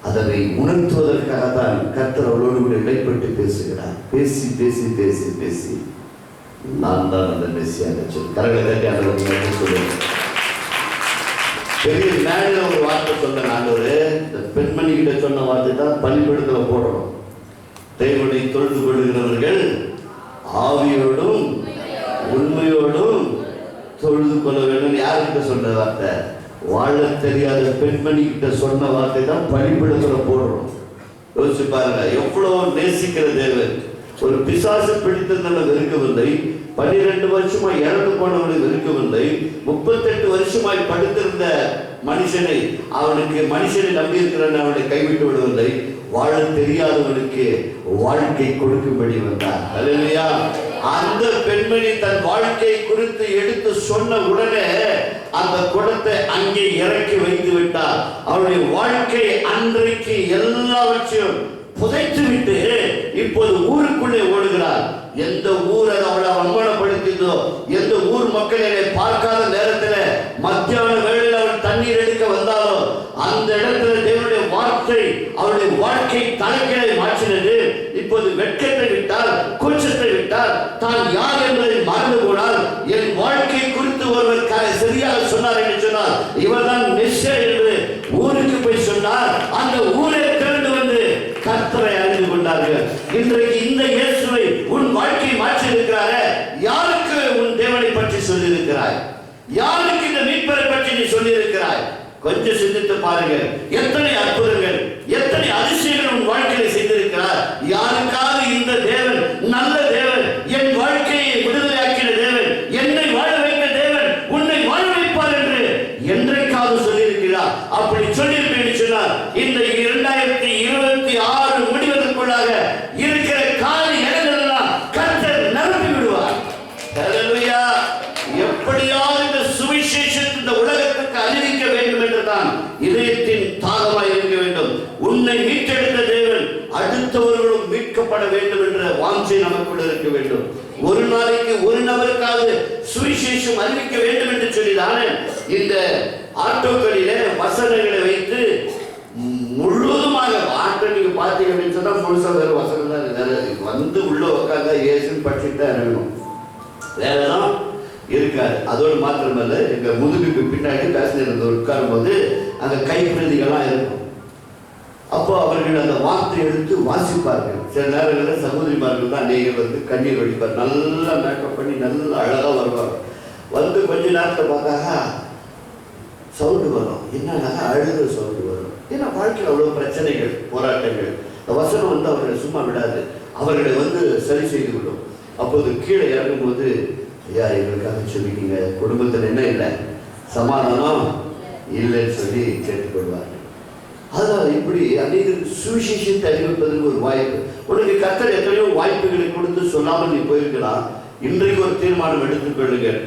அதனை உணர்த்துவதற்காக தான் கர்த்தர் அவளோடு கூட இடைப்பட்டு பேசுகிறார். பேசி பேசி பேசி பேசி நான் தான் அந்த மெஸ்ஸியா சொல்லி கரங்களை தட்டி அந்த சொல்லுவேன். பெரிய மேல ஒரு வார்த்தை சொன்ன ஆண்டவரு, இந்த பெண்மணி கிட்ட சொன்ன வார்த்தை தான் பள்ளிக்கூடத்துல போடணும். தேவனை தொழுது கொள்கிறவர்கள் ஆவியோடும் உண்மையோடும் தொழுது கொள்ள வேண்டும். யாருக்கிட்ட சொன்ன வார்த்தை? வாழ தெரியாத பெண்மணி கிட்ட சொன்ன வார்த்தை தான் பள்ளிக்கூடத்துல போடணும். யோசிச்சு பாருங்க, எவ்வளவு நேசிக்கிற தேவன். ஒரு பிசாசு பிடித்திருந்தவனை வெறுக்கவில்லை, 12 வருஷமாய் இறந்து போனவனை வெறுக்கவில்லை, 38 வருஷமாய் படுத்திருந்த மனுஷனை மனுஷனை நம்பி இருக்கிறவன் அவனை கைவிட்டு விடவில்லை. வாழ தெரியாதவனுக்கு வாழ்க்கை கொடுக்கும்படி வந்தார். அல்லேலூயா. அந்த பெண்மணி தன் வாழ்க்கை குறித்து எடுத்து சொன்ன உடனே அந்த குடத்தை அங்கே இறக்கி வைத்து விட்டார். அவருடைய வாழ்க்கை அன்றைக்கு எல்லாவற்றையும் புதைத்து விட்டு இப்போது ஊருக்குள்ளே ஓடுகிறார். எந்த ஊரை அவளை அவமானப்படுத்தியதோ, எந்த ஊர் மக்களை பார்க்காத நேரத்தில் மத்தியான வேளையில் அவள் தண்ணீர் எடுக்க வந்தாலோ அந்த இடத்துல தேவனுடைய வார்த்தை அவருடைய வாழ்க்கை தலைகளை மாற்றினது. இப்போது வெட்கத்தை விட்டால், கூச்சத்தை விட்டால், தான் யார் என்பதை மறந்து போனால், என் வாழ்க்கை குறித்து ஒருவர் சரியாக சொன்னார் என்று சொன்னார். இவர்தான் மெஸ்ஸியா என்று ஊருக்கு போய் சொன்னார். அந்த ஊரை திரண்டு வந்து கர்த்தரை அறிந்து கொண்டார்கள். இன்றைக்கு இந்த இயேசுவை உன் வாழ்க்கையை மாற்றி இருக்கிறாரே, யாருக்கு உன் தேவனை பற்றி சொல்லி இருக்கிறாய்? யாருக்கு இந்த மீட்பரை பற்றி நீ சொல்லி இருக்கிறாய்? கொஞ்சம் சிந்தித்து பாருங்கள். எத்தனை அற்புதங்கள், எத்தனை அதிசயங்கள் உன் வாழ்க்கையில் செய்திருக்கிறார். யாருக்காவது இந்த தேவன் நல்ல தேவன், என் வாழ்க்கையை விடுதலையாக்கின தேவன், என்னை வாழ வைத்த தேவன், உன்னை வாழ வைப்பார் என்று என்றைக்காவது சொல்லியிருக்கிறார்? அப்படி சொல்லியிருப்பேன் சொன்னார். இந்த 2026 முடிவதற்குள்ளாக இருக்கிற காலி இடங்களெல்லாம் கர்த்தர் நிரப்பி விடுவார். ஹல்லேலூயா. எப்படியாவது இந்த சுவிசேஷத்தை இந்த உலகத்துக்கு அறிவிக்க வேண்டும் என்றுதான் இதயத்தின் தாகமாய் இருக்க வேண்டும். உன்னை மீட்டெடுத்த தேவன் அடுத்தவர்களும் மீட்கப்பட வேண்டும் என்ற வாஞ்சை நமக்குள்ள இருக்க வேண்டும். ஒரு நாளைக்கு ஒரு நபருக்காவது சுவிசேஷம் அறிவிக்க வேண்டும் என்று சொல்லிதானே இந்த ஆட்டோக்களிலே வசனங்களை வைத்து முழுவதுமாக ஆட்டோ நீங்க பார்த்தீங்கன்னு சொன்னா முழுசா வேறு வசனம் தான் வந்து உள்ள உட்கார்ந்தா இயேசுன்னு படிச்சுட்டு தான் இருக்கணும், வேறதான் இருக்காது. அதோடு மாத்திரமல்ல, எங்க முதுகுக்கு பின்னாடி பேசஞ்சர் உட்காரும் போது அந்த கைப்பிரதிகள்லாம் இருக்கும். அப்போ அவர்கள் அந்த வார்த்தை எடுத்து வாசிப்பார்கள். சில நேரங்களில் சகோதரிமார்கள் தான் அநேகர் வந்து கண்ணீர் வடிப்பார். நல்லா மேக்கப் பண்ணி நல்லா அழகாக வருவாங்க. வந்து கொஞ்ச நேரத்தில் பார்த்தாக்கா சவுண்டு வரும். என்னன்னா அழுகிற சவுண்டு வரும். ஏன்னா வாழ்க்கையில் அவ்வளோ பிரச்சனைகள், போராட்டங்கள். வசனம் வந்து அவர்களை சும்மா விடாது, அவர்களை வந்து சரி செய்து விடும். அப்போது கீழே இறங்கும்போது, ஐயா எங்களுக்காக சொல்லிட்டீங்க, குடும்பத்தில் என்ன இல்லை, சமாதானம் இல்லைன்னு சொல்லி கேட்டுக்கொள்வார்கள். அதனால இப்படி அநேகருக்கு சுவிசேஷத்தை அறிவிப்பதற்கு ஒரு வாய்ப்பு. உனக்கு கர்த்தர் எத்தனையோ வாய்ப்புகளை கொடுத்து சொல்லாமல் நீ போயிருக்கலாம். இன்றைக்கு ஒரு தீர்மானம் எடுத்துக்கொள்ளுங்கள்.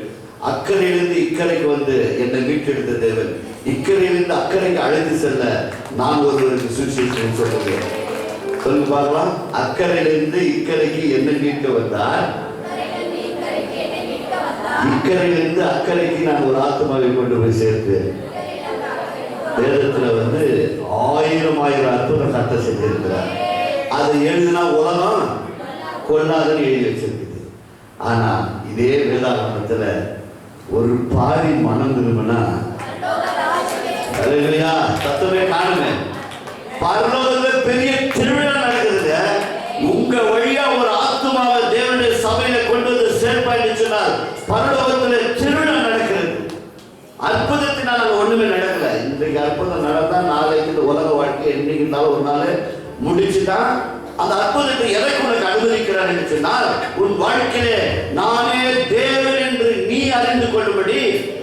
அக்கறையிலிருந்து இக்கரைக்கு வந்து என்னை மீட்டெடுத்த தேவன் இக்கரையிலிருந்து அக்கறைக்கு அழைத்து செல்ல நான் ஒருவருக்கு சுவிசேஷம் சொல்லுவேன். சொல்லுங்க பார்க்கலாம். அக்கறையிலிருந்து இக்கரைக்கு என்னை மீட்க வந்தார், இக்கரையிலிருந்து அக்கறைக்கு நான் ஒரு ஆத்மாவை கொண்டு போய் சேர்த்தேன். வேதத்துல வந்து 1000 அற்புதம் கர்த்தர் செஞ்சிருக்கிறார். அதை எழுதினா உலகம் கொள்ளாதுன்னு எழுதி வச்சிருக்குது. ஆனா இதே வேதாகமத்துல ஒரு பாவி மனம் திரும்பினா தத்துவமே காணுமே. பரலோகத்துல பெரிய திருவிழா நடக்குது. உங்க வழியா ஒரு ஆத்மாவை தேவனுடைய சபையில கொண்டு வந்து சேர்ப்பான்னு சொன்னால் பரலோகத்துல திருவிழா நடக்கிறது. அற்புதத்தினால் அங்க ஒண்ணுமே நடக்கல. இன்றைக்கு அற்புதம் நடந்தா நாளைக்கு இந்த உலக வாழ்க்கை என்னைக்கு இருந்தாலும் ஒரு நாள் முடிச்சுதான் அந்த அற்புதத்தை எதற்கு உனக்கு அனுமதிக்கிறார் என்று சொன்னால், உன் வாழ்க்கையிலே நானே தேவன் என்று நீ அறிந்து கொள்ளும்படி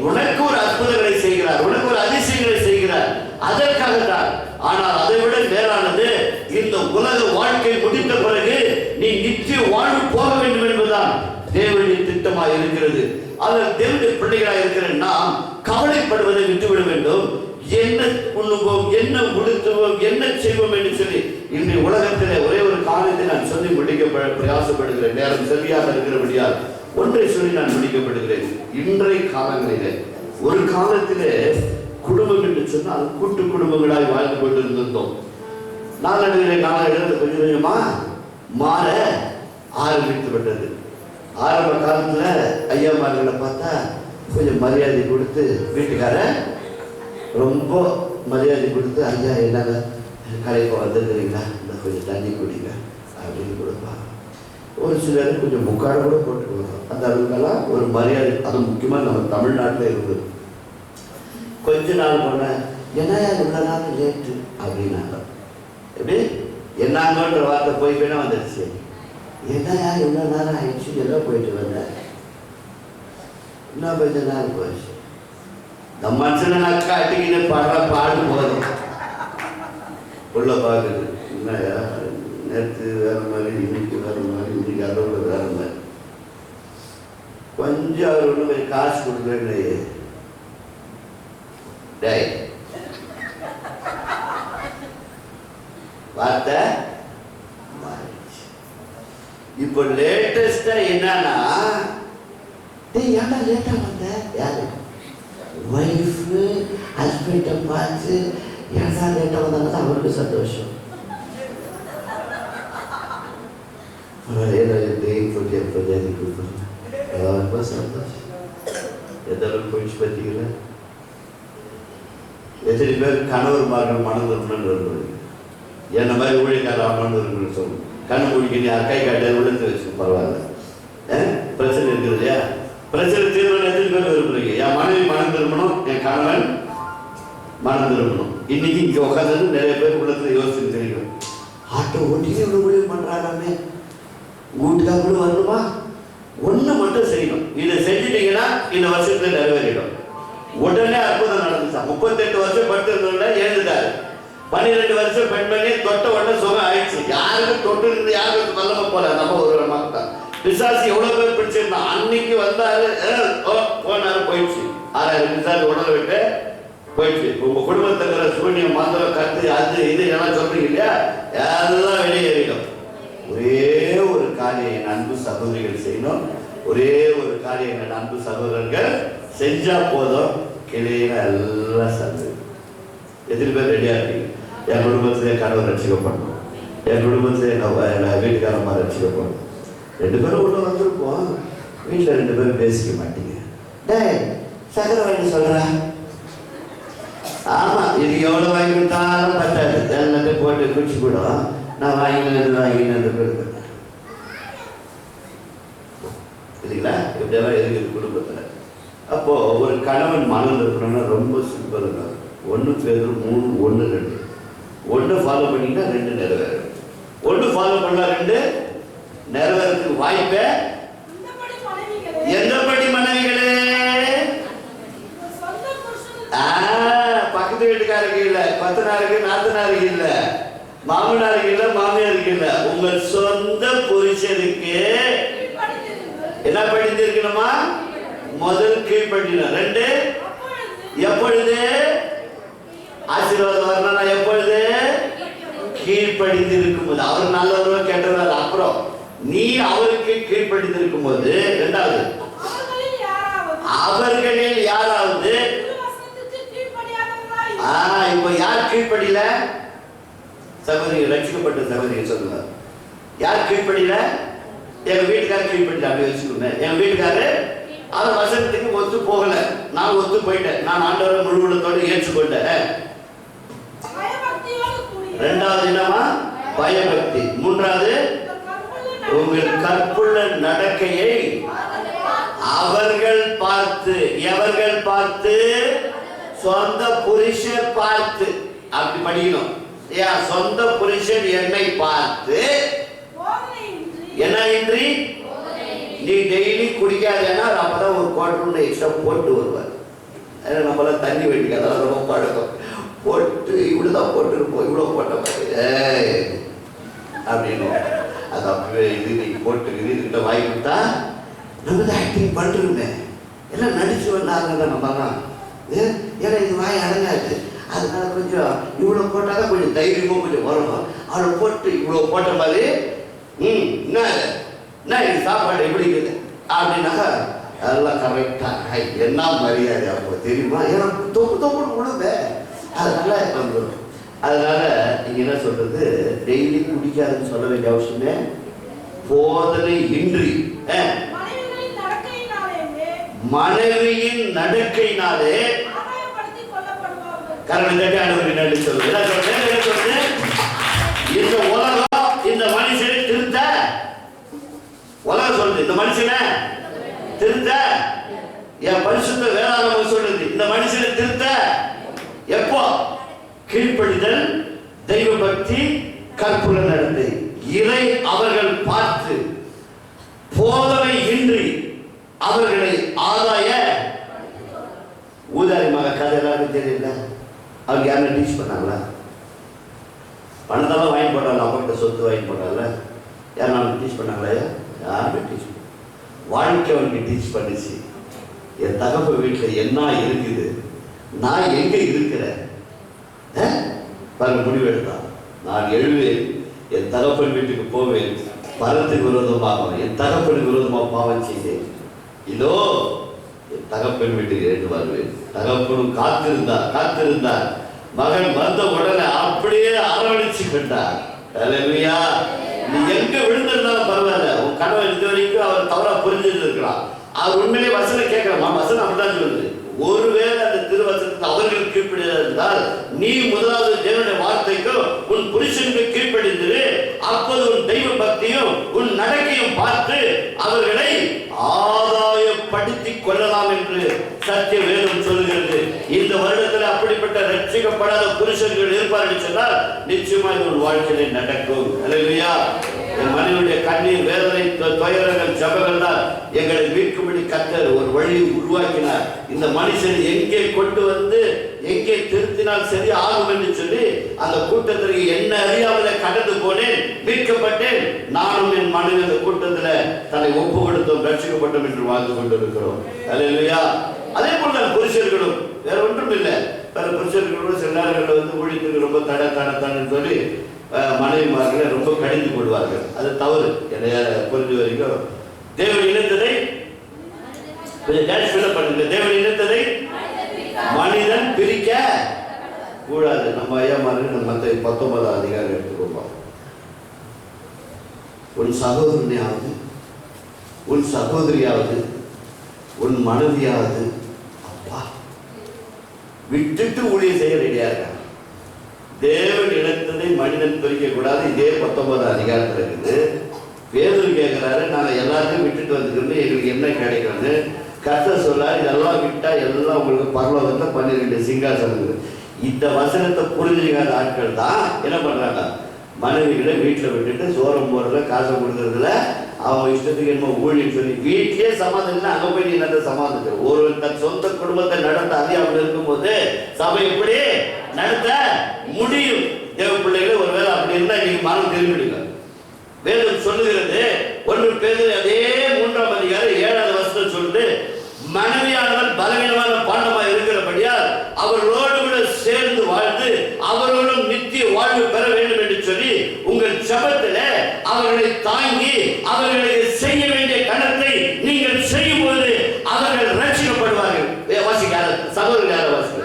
உனக்கு ஒரு அற்புதங்களை செய்கிறார், உனக்கு ஒரு அதிசயங்களை செய்கிறார். அதற்காக தான். ஆனால் அதை விட மேலானது, இந்த உலக வாழ்க்கை முடிந்த பிறகு நீ நித்திய வாழ்வு போக வேண்டும் என்பதுதான் தேவனுடைய திட்டமாக இருக்கிறது. அதில் தேவனுடைய பிள்ளைகளாக இருக்கிற நாம் கவலைப்படுவதை விட்டுவிட வேண்டும். என்ன உண்ணுவோம், என்ன உடுத்துவோம், என்ன செய்வோம் என்று சொல்லி இன்றைய உலகத்தில் ஒரே ஒரு காரியத்தை நான் சொல்லி முடிக்க பிரயாசப்படுகிறேன். நேரம் சரியாக இருக்கிறபடியால் ஒன்றை சொல்லி நான் முடிக்கப்படுகிறேன். இன்றைய காலங்களிலே, ஒரு காலத்திலே குடும்பம் என்று சொன்னால் கூட்டு குடும்பங்களாய் வாழ்ந்து கொண்டிருந்தோம். நாளடைவில் கொஞ்சம் கொஞ்சமா மாற ஆரம்பித்து விட்டது. ஆரம்ப காலத்துல ஐயாமார்களை பார்த்தா கொஞ்சம் மரியாதை கொடுத்து, வீட்டுக்கார ரொம்ப மரியாதை கொடுத்து, ஐயா என்னங்க கடைக்கு வந்துருக்கிறீங்களா, இந்த கொஞ்சம் தண்ணி குடிங்க அப்படின்னு கொடுப்பாங்க. ஒரு சிலர் கொஞ்சம் முக்காடு கூட போட்டு கொடுப்பாங்க. அந்த அளவுக்கெல்லாம் ஒரு மரியாதை, அது முக்கியமாக நம்ம தமிழ்நாட்டில் இருந்தது. கொஞ்ச நாள் போன என்ன இவ்வளோ நாள் லேட்டு அப்படின்னாங்க. எப்படி என்னங்கன்ற வார்த்தை போய் போயினா வந்துடுச்சு. என்னையா இவ்வளோ நேரம் ஆயிடுச்சு, எல்லாம் போயிட்டு வந்தேன், இன்னும் கொஞ்ச நேரம் போயிடுச்சு. இந்த மனுஷனை நான் காட்டிக்கின்னு பாடுற பாடு போதும் உள்ள பார்க்குது. என்னையா நேற்று வேற மாதிரி, இன்னைக்கு வேற மாதிரி, இன்னைக்கு அதோட வேற மாதிரி. கொஞ்சம் அவர் ஒன்று கொஞ்சம் காசு கொடுக்குறேன்னு டேய் வார்த்தை மாறிடுச்சு. இப்போ லேட்டஸ்டா என்னன்னா, டேய் ஏன்டா லேட்டா வந்த, யாரு ஒய்ஃபு ஹஸ்பண்டை பார்த்து ஏன்டா லேட்டா வந்தாங்க அவருக்கு சந்தோஷம். ரொம்ப சந்தோஷம். எந்த அளவுக்கு போயிடுச்சு பார்த்தீங்களா? எத்தனை பேர் கணவர்மார்கள் மனம் திரும்பணும், என்ன மாதிரி ஊழியக்கார மனம் திரும்பணும்னு சொல்லணும். கண்ணு முடிக்க நீ அக்கை காட்ட விழுந்து வச்சு பரவாயில்ல, பிரச்சனை இருக்குது இல்லையா? பிரச்சனை தீர்வு எத்தனை பேர் விரும்புறீங்க? என் மனைவி மனம் திரும்பணும், என் கணவன் மனம் திரும்பணும். இன்னைக்கு இங்கே உட்காந்து நிறைய பேர் உள்ளத்துல யோசிச்சு தெரியும், ஆட்டோ ஓட்டியே இவ்வளோ ஊழியம் பண்றாங்கன்னு வீட்டுக்காக கூட வரணுமா? ஒன்று மட்டும் செய்யணும், இதை செஞ்சுட்டீங்கன்னா இந்த வருஷத்துல நிறைவேறிடும். உடனே அற்புதம் நடந்துச்சா. 38 வருஷம் படுத்திருந்தோம்ல எழுந்துட்டாரு. 12 வருஷம் பெண்மணி தொட்ட உடனே சுகம் ஆயிடுச்சு. யாருக்கும் தொட்டு இருந்து யாருக்கும் வல்லம போல, நம்ம ஒரு மக்கள் பிசாசு எவ்வளவு பேர் பிடிச்சிருந்தான். அன்னைக்கு வந்தாரு, போனாரு, போயிடுச்சு. 6000 பிசாசு உடலை விட்டு போயிடுச்சு. உங்க குடும்பத்துக்கிற சூன்யம் மந்திரம் கத்து அது இது எல்லாம் சொல்றீங்க இல்லையா, எல்லாம் வெளியேறிடும். ஒரே ஒரு காரியம் என் அன்பு சகோதரிகள் செய்யணும். ஒரே ஒரு காரியம் என் அன்பு சகோதரர்கள் செஞ்சா போதும், கிளையில எல்லாம் சந்து. எத்தனை பேர் ரெடியா இருக்கீங்க? என் குடும்பத்திலே கணவர் ரட்சிக்கப்படணும், என் குடும்பத்திலே என் வீட்டுக்காரமா ரட்சிக்கப்படணும். 2 பேரும் உள்ள வந்திருப்போம், வீட்டில் 2 பேரும் பேசிக்க மாட்டீங்க. டேய் சக்கரை வாங்கி சொல்றா, ஆமா இது எவ்வளவு வாங்கி விட்டாலும் பத்தாது, எல்லாத்தையும் போட்டு குடிச்சு போடும். நான் வாங்கினது கொடுப்பேன் இல்லைங்களா? இப்படியெல்லாம் இருக்குது குடும்பத்தில். அப்போ ஒரு கணவன் மனம் இருக்கணும்னா ரொம்ப சிம்பிளுங்க. 1 பேர் 3 1 2 1 ஃபாலோ பண்ணிட்டா 2 நிறைவேறும். 1 ஃபாலோ பண்ணா 2 நிறைவேறதுக்கு வாய்ப்பே. எந்தபடி மனைவிகளே, பக்கத்து வீட்டுக்காருக்கு இல்ல, பத்தனாருக்கு நாத்தனாருக்கு இல்ல, மாமனாருக்கு இல்ல, மாமியாருக்கு இல்ல, உங்கள் சொந்த புருஷனுக்கு என்ன படித்திருக்கணுமா? முதல் கீழ்படியணும். 2 எப்பொழுது ஆசீர்வாதம் வரணும்னா எப்பொழுது கீழ்படிந்து இருக்கும் போது. அவர் நல்லவரோ கெட்டவர் அப்புறம், நீ அவருக்கு கீழ்படிந்து இருக்கும் போது. 2வது அவர்களில் யாராவது இப்ப யார் கீழ்படியில? சகோதரி ரட்சிக்கப்பட்ட சகோதரி சொல்லுங்க, யார் கீழ்படியில? எங்க வீட்டுக்காரர் கீழ்படியில. அப்படி வச்சுக்கோங்க, எங்க வீட்டுக்காரரு அவர் வசனத்துக்கு ஒத்து போகல, நான் ஒத்து போயிட்டேன், நான் ஆண்டவரை முழு உள்ளத்தோடு ஏற்றுக்கொண்டேன். 2வது என்னமா? பயபக்தி. 3வது உங்கள் கற்புள்ள நடக்கையை அவர்கள் பார்த்து. எவர்கள் பார்த்து? சொந்த புருஷர் பார்த்து. அப்படி படிக்கணும். ஏன் சொந்த புருஷன் என்னை பார்த்து என்ன இன்றி நீ டெய்லி குடிக்காதேன்னா அப்பதான் ஒரு குவார்டர் எக்ஸ்ட்ரா போட்டு வருவார். நம்மளாம் தண்ணி வெட்டிக்காத ரொம்ப பழக்கம். போட்டு இவ்வளவுதான் போட்டுருப்போம், இவ்வளவு போட்ட மாதிரி அப்படின்னு. அது அப்பவே இது நீ போட்டு இதுகிட்ட வாங்கி கொடுத்தா நம்ம தான் ஆக்டிங் பண்ணுறோமே, எல்லாம் நடிச்சு வந்தாங்க தான் நம்மலாம். ஏன்னா இது வாய் அடங்காது, அதனால கொஞ்சம் இவ்வளோ போட்டால் தான் கொஞ்சம் தைரியமும் கொஞ்சம் வரும். அவளை போட்டு இவ்வளோ போட்ட மாதிரி என்ன இது சாப்பாடு எப்படி இருக்குது அப்படின்னாக்கா அதெல்லாம் கரெக்டாக என்ன மரியாதை அப்போ தெரியுமா, ஏன்னா தொப்பு தொப்புன்னு விழுவே. அதனால வந்துடும். அதனால நீங்க என்ன சொல்றது, டெய்லி குடிக்காதுன்னு சொல்ல வேண்டிய அவசியமே போதனை இன்றி மனைவியின் நடக்கையினாலே கரணம் சொல்லுது. என்ன சொல்றேன், இந்த உலகம் இந்த மனுஷனை திருத்த, உலகம் சொல்லுது இந்த மனுஷனை திருத்த, என் பரிசுத்த வேளாண் சொல்லுது இந்த மனுஷனை திருத்த எப்போ, கீழ்ப்படிதல், தெய்வ பக்தி, கற்புற நடத்தை, இதை அவர்கள் பார்த்து போதனை இன்றி அவர்களை ஆதாய ஊதாரிமாக கதை எல்லாருக்கும் தெரியல. அவங்க யாரும் டீச் பண்ணாங்களா, பணத்தெல்லாம் வாங்கி போட்டாங்க, அவங்கள்ட்ட சொத்து வாங்கி போட்டாங்கல்ல, யாரும் டீச் பண்ணாங்களா, யாருமே டீச் பண்ண. வாழ்க்கை அவனுக்கு டீச் பண்ணிச்சு. என் தகப்ப வீட்டில் என்ன இருக்குது, நான் எங்க இருக்கிறேன் பாருங்க, முடிவு எடுத்தான். நான் எழுவேன், என் தகப்பன் வீட்டுக்கு போவேன், பரத்துக்கு விரோதமாக என் தகப்பனுக்கு விரோதமாக பாவம் செய்தேன், இதோ என் தகப்பன் வீட்டுக்கு எழுந்து வருவேன். தகப்பனும் காத்திருந்தார். மகன் வந்த உடனே அப்படியே அரவணைச்சு கொண்டார். அல்லேலூயா. நீ எங்க விழுந்திருந்தாலும் பரவாயில்ல, உன் கணவன் இது வரைக்கும் அவர் தவறா புரிஞ்சுட்டு இருக்கலாம், அவர் உண்மையிலே வசனம் கேட்கலாமா, வசனம் அப்படிதான் சொல்லுது. ஒருவேளை அந்த திருவசனத்துக்கு அவர்கள் கீழ்ப்படிந்தால் நீ முதலாவது தேவனுடைய வார்த்தைக்கும் உன் புருஷனுக்கு கீழ்ப்படிந்து அப்போது உன் தெய்வ பக்தியும் உன் நடக்கையும் பார்த்து அவர்களை ஆதாயப்படுத்திக் கொள்ளலாம் என்று சத்திய வேதம் சொல்லுகிறது. இந்த வருடத்தில் அப்படிப்பட்ட ரட்சிக்கப்படாத புருஷர்கள் இருப்பார்கள் சொன்னால் நிச்சயமா உன் வாழ்க்கையிலே நடக்கும். அல்லேலூயா. என் மனைவியுடைய கண்ணீர், வேதனை, துயரங்கள், ஜபங்கள் தான் எங்களை மீட்கும்படி கர்த்தர் ஒரு வழியை உருவாக்கினார். இந்த மனுஷன் எங்கே கொண்டு வந்து எங்கே திருத்தினால் சரி ஆகும் என்று சொல்லி அந்த கூட்டத்திற்கு என்ன அறியாமலே கடந்து போனேன், மீட்கப்பட்டேன். நானும் என் மனைவி அந்த கூட்டத்தில் தன்னை ஒப்பு கொடுத்தோம், ரட்சிக்கப்பட்டோம் என்று வாழ்ந்து கொண்டிருக்கிறோம். அல்லேலூயா. அதே போல தான் புருஷர்களும் வேற ஒன்றும் இல்லை. வேற புருஷர்களோடு சில நேரங்களில் வந்து ஊழியத்துக்கு ரொம்ப தடன்னு சொல்லி மனைவிமார்களை ரொம்ப கடிந்து கொள்வார்கள். அது தவறு. என்னைய புரிஞ்ச வரைக்கும் தேவன் இணைத்ததை பண்ணுங்க, தேவன் இணைத்ததை மனிதன் பிரிக்க கூடாது. நம்ம ஐயா மாதிரி நம்ம 19ஆம் அதிகாரம் எடுத்துக்கோங்க. உன் சகோதரனையாவது உன் சகோதரியாவது உன் மனைவியாவது அப்பா விட்டுட்டு ஊழியம் செய்ய ரெடியா இருக்காங்க. தேவன் இணைத்ததை மனிதன் பிரிக்க கூடாது. இதே 19ஆம் அதிகாரத்தில் இருக்குது. பேதுரு கேட்கிறாரு, நாங்கள் எல்லாத்தையும் விட்டுட்டு வந்துக்கிறோம், எங்களுக்கு என்ன கிடைக்கும்னு. கர்த்தர் சொல்றாரு, இதெல்லாம் விட்டா எல்லாம் உங்களுக்கு பரலோகத்தில் 12 சிங்காசனம். இந்த வசனத்தை புரிஞ்சுக்காத ஆட்கள் தான் என்ன பண்றாங்க, மனைவிகளை வீட்டில் விட்டுட்டு சோரம் போடுறதுல காசை கொடுக்கறதுல அவங்க இஷ்டத்துக்கு என்ன ஊழியம் சொல்லி வீட்டிலே சமாதானம், அங்கே போய் நீ நல்ல சமாதானம். ஒரு தன் சொந்த குடும்பத்தை நடத்த அறியாமல் இருக்கும்போது சபை எப்படி நடத்த முடியும்? தேவ பிள்ளைகள் ஒருவேளை அப்படி இருந்தா நீங்க மனம் திரும்பிடுங்க. வேதம் சொல்லுகிறது, 1 பேதுரு அதே 3ஆம் அதிகாரம் 7வது வசனம் சொல்லுது, மனைவியானவர் பலவீனமான பாண்டமா இருக்கிறபடியால் அவர்களோடு கூட சேர்ந்து வாழ்ந்து அவர்களும் நித்திய வாழ்வு பெற வேண்டும் என்று சொல்லி உங்கள் ஜெபத்தில அவர்களை தாங்கி அவர்களுக்கு செய்ய வேண்டிய கணத்தை நீங்கள் செய்யும் போது அவர்கள் ரட்சிக்கப்படுவார்கள். வாசிக்காத சகோதரர் யாரை வாசிக்க?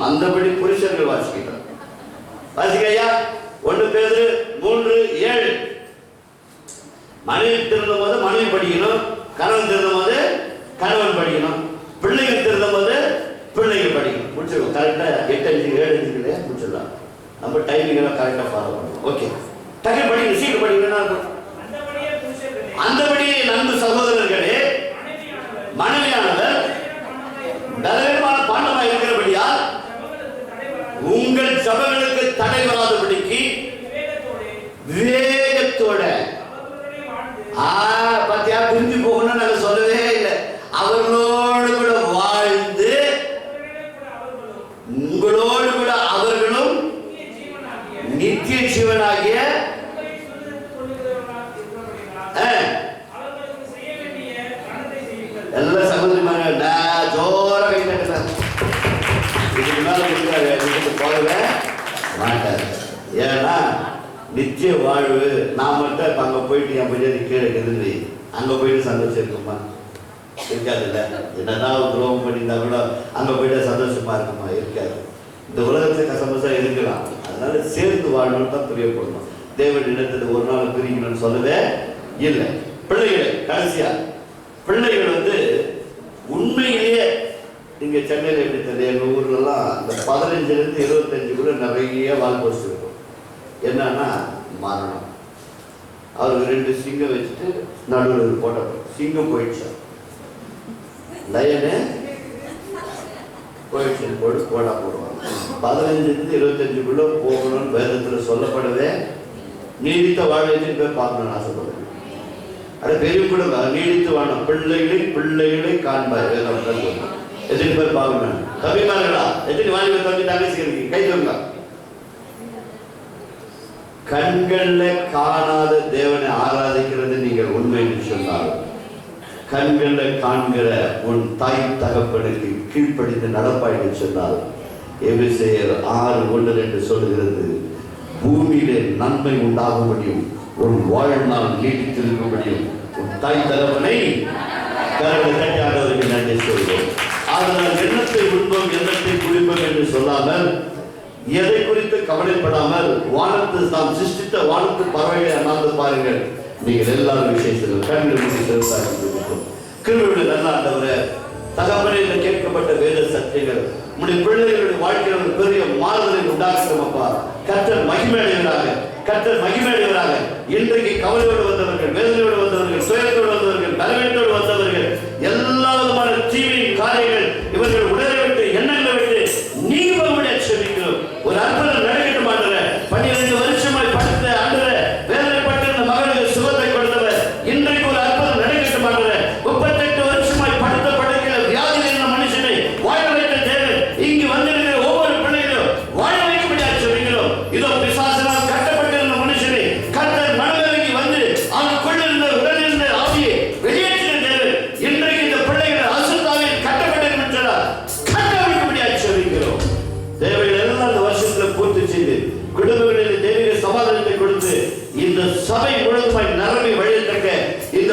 அந்தபடி புருஷர்கள் வாசிக்கிறார். வாசிக்கையா 1 பேதுரு 3:7. மனைவி திருந்தும் போது மனைவி படிக்கணும், கணவன் திருந்தும் போது கணவன் படிக்கணும், பிள்ளைகள் திருந்தும் போது பிள்ளைகள் படிக்கணும். முடிச்சிருக்கோம். கரெக்டா 8:5 7:5 முடிச்சிடலாம். நம்ம டைமிங் எல்லாம் கரெக்டா ஃபாலோ பண்ணுவோம். ஓகே, டக்கு படிக்கணும், சீக்கிரம் படிக்கணும். அந்தபடியே நண்பு சகோதரர்களே, மனைவியானவர் பலவீனமான பாண்டமா இருக்கிறபடியால் உங்கள் சபைகளுக்கு தடை வராதபடிக்கு விவேகத்தோட பத்தியா பிரிஞ்சு போகணும்னு நாங்க சொல்லவே இல்லை. அவர்களோடு கூட வாழ்ந்து உங்களோடு கூட அவர்களும் நித்திய ஜீவனாகிய மாட்டார். ஏன்னா நித்திய வாழ்வு நான் மட்டும் இப்போ அங்கே போயிட்டு என் பையன் கீழே கிடந்து அங்கே போயிட்டு சந்தோஷம் இருக்குமா? இருக்காதுல்ல. என்னதான் துரோகம் பண்ணியிருந்தா கூட அங்கே போயிட்டு சந்தோஷமா இருக்குமா? இருக்காது. இந்த உலகத்துல சந்தோஷம் இருக்கலாம். அதனால சேர்ந்து வாழணும்னு தான் பிரியப்படணும். தேவன் இடத்துல ஒரு நாள் பிரிக்கணும்னு சொல்லவே இல்லை. பிள்ளைகள் கடைசியா பிள்ளைகள் உண்மையிலேயே இங்க சென்னையில் எப்படி தெரியும், எங்கள் ஊர்லலாம் இந்த 15லேருந்து 25 நிறைய வால் போஸ்ட் இருக்கும். என்னன்னா மரணம். அவருக்கு 2 சிங்கம் வச்சுட்டு நடுவில் போட்ட சிங்கம் போயிடுச்சு, லயனு போயிடுச்சு போட்டு போடா போடுவாங்க. 15லேருந்து 25 போகணும்னு வேதத்தில் சொல்லப்படவே நீடித்த வாழ்க்கையை போய் பார்க்கணும்னு ஆசைப்படுவேன். அட பெரிய கூட நீடித்து வாழணும். பிள்ளைகளை காண்பார் வேதம். எத்தனை பேர் பார்க்கணும்? தம்பிமார்களா, எத்தனை வாலிபர் தம்பி தங்கச்சி கை தூங்க. கண்கள்ல காணாத தேவனை ஆராதிக்கிறது நீங்கள் உண்மை என்று சொன்னால், கண்கள்ல காண்கிற உன் தாய் தகப்பனுக்கு கீழ்ப்படிந்து நடப்பாய் சொன்னால், எபிரேயர் 6:1 சொல்லுகிறது, பூமியிலே நன்மை உண்டாக முடியும், உன் வாழ்நாள் நீடித்திருக்க முடியும், உன் தாய் தகப்பனை கரங்களை தட்டி ஆண்டவருக்கு நன்றி சொல்வோம். அதனால் எண்ணத்தை உண்போம் எண்ணத்தை குடிப்போம் என்று சொல்லாமல், எதை குறித்து கவலைப்படாமல், வானத்து நாம் சிருஷ்டித்த வானத்து பறவைகளை அண்ணாந்து பாருங்கள். நீங்கள் எல்லாரும் விசேஷங்கள் கண்கள் மூடி செலுத்தாக கிருபையுடைய நல்ல ஆண்டவரே, தகவலில் கேட்கப்பட்ட வேத சத்தியங்கள் உடைய பிள்ளைகளுடைய வாழ்க்கையில் ஒரு பெரிய மாறுதலை உண்டாக்கட்டும் அப்பா. கர்த்தர் மகிமையடைவராக, கர்த்தர் மகிமையடைவராக. இன்றைக்கு கவலையோடு வந்தவர்கள், வேதனையோடு வந்தவர்கள், துயரத்தோடு வந்தவர்கள், பலவீனத்தோடு வந்தவர்கள், எல்லா விதமான தீவின் காரியங்கள் இவர்கள் உடலை விட்டு எண்ணங்களை விட்டு நீங்களுடைய செபிக்கிறோம். ஒரு அற்புதம் நடக்கட்டும் ஆண்டவரே. 12 வருஷமாய் படுத்த ஆண்டவரே, வேதனைப்பட்டிருந்த மகனுக்கு சுகத்தை கொடுத்தவர், இன்றைக்கு ஒரு அற்புதம் நடக்கட்டும் ஆண்டவரே. 38 வருஷமாய் படுத்த படுக்கையில் வியாதியில் இருந்த மனுஷனை வாழ வைத்த தேவன் இங்கு வந்திருக்கிற ஒவ்வொரு பிள்ளைகளும் வாழ வைக்கும்படியாக சொல்கிறோம். இதோ பிசாசினால் கட்டப்பட்டிருந்த மனுஷனை கர்த்தர் மனதிறங்கி வந்து அவனுக்குள் இருந்த உடல் இருந்த ஆவியை வெளியேற்றின தேவன் இன்றைக்கு இந்த பிள்ளைகள் அசுத்தாவில் கட்டப்பட்டிருக்கிறார், கட்ட வைக்கும்படியாக சொல்கிறோம். தேவைகள் எல்லாம் இந்த வருஷத்துல பூர்த்தி செய்து குடும்பங்களில் தெய்வீக சமாதானத்தை கொடுத்து இந்த சபை முழுவதுமாய் நிரம்பி வழியத்தக்க இந்த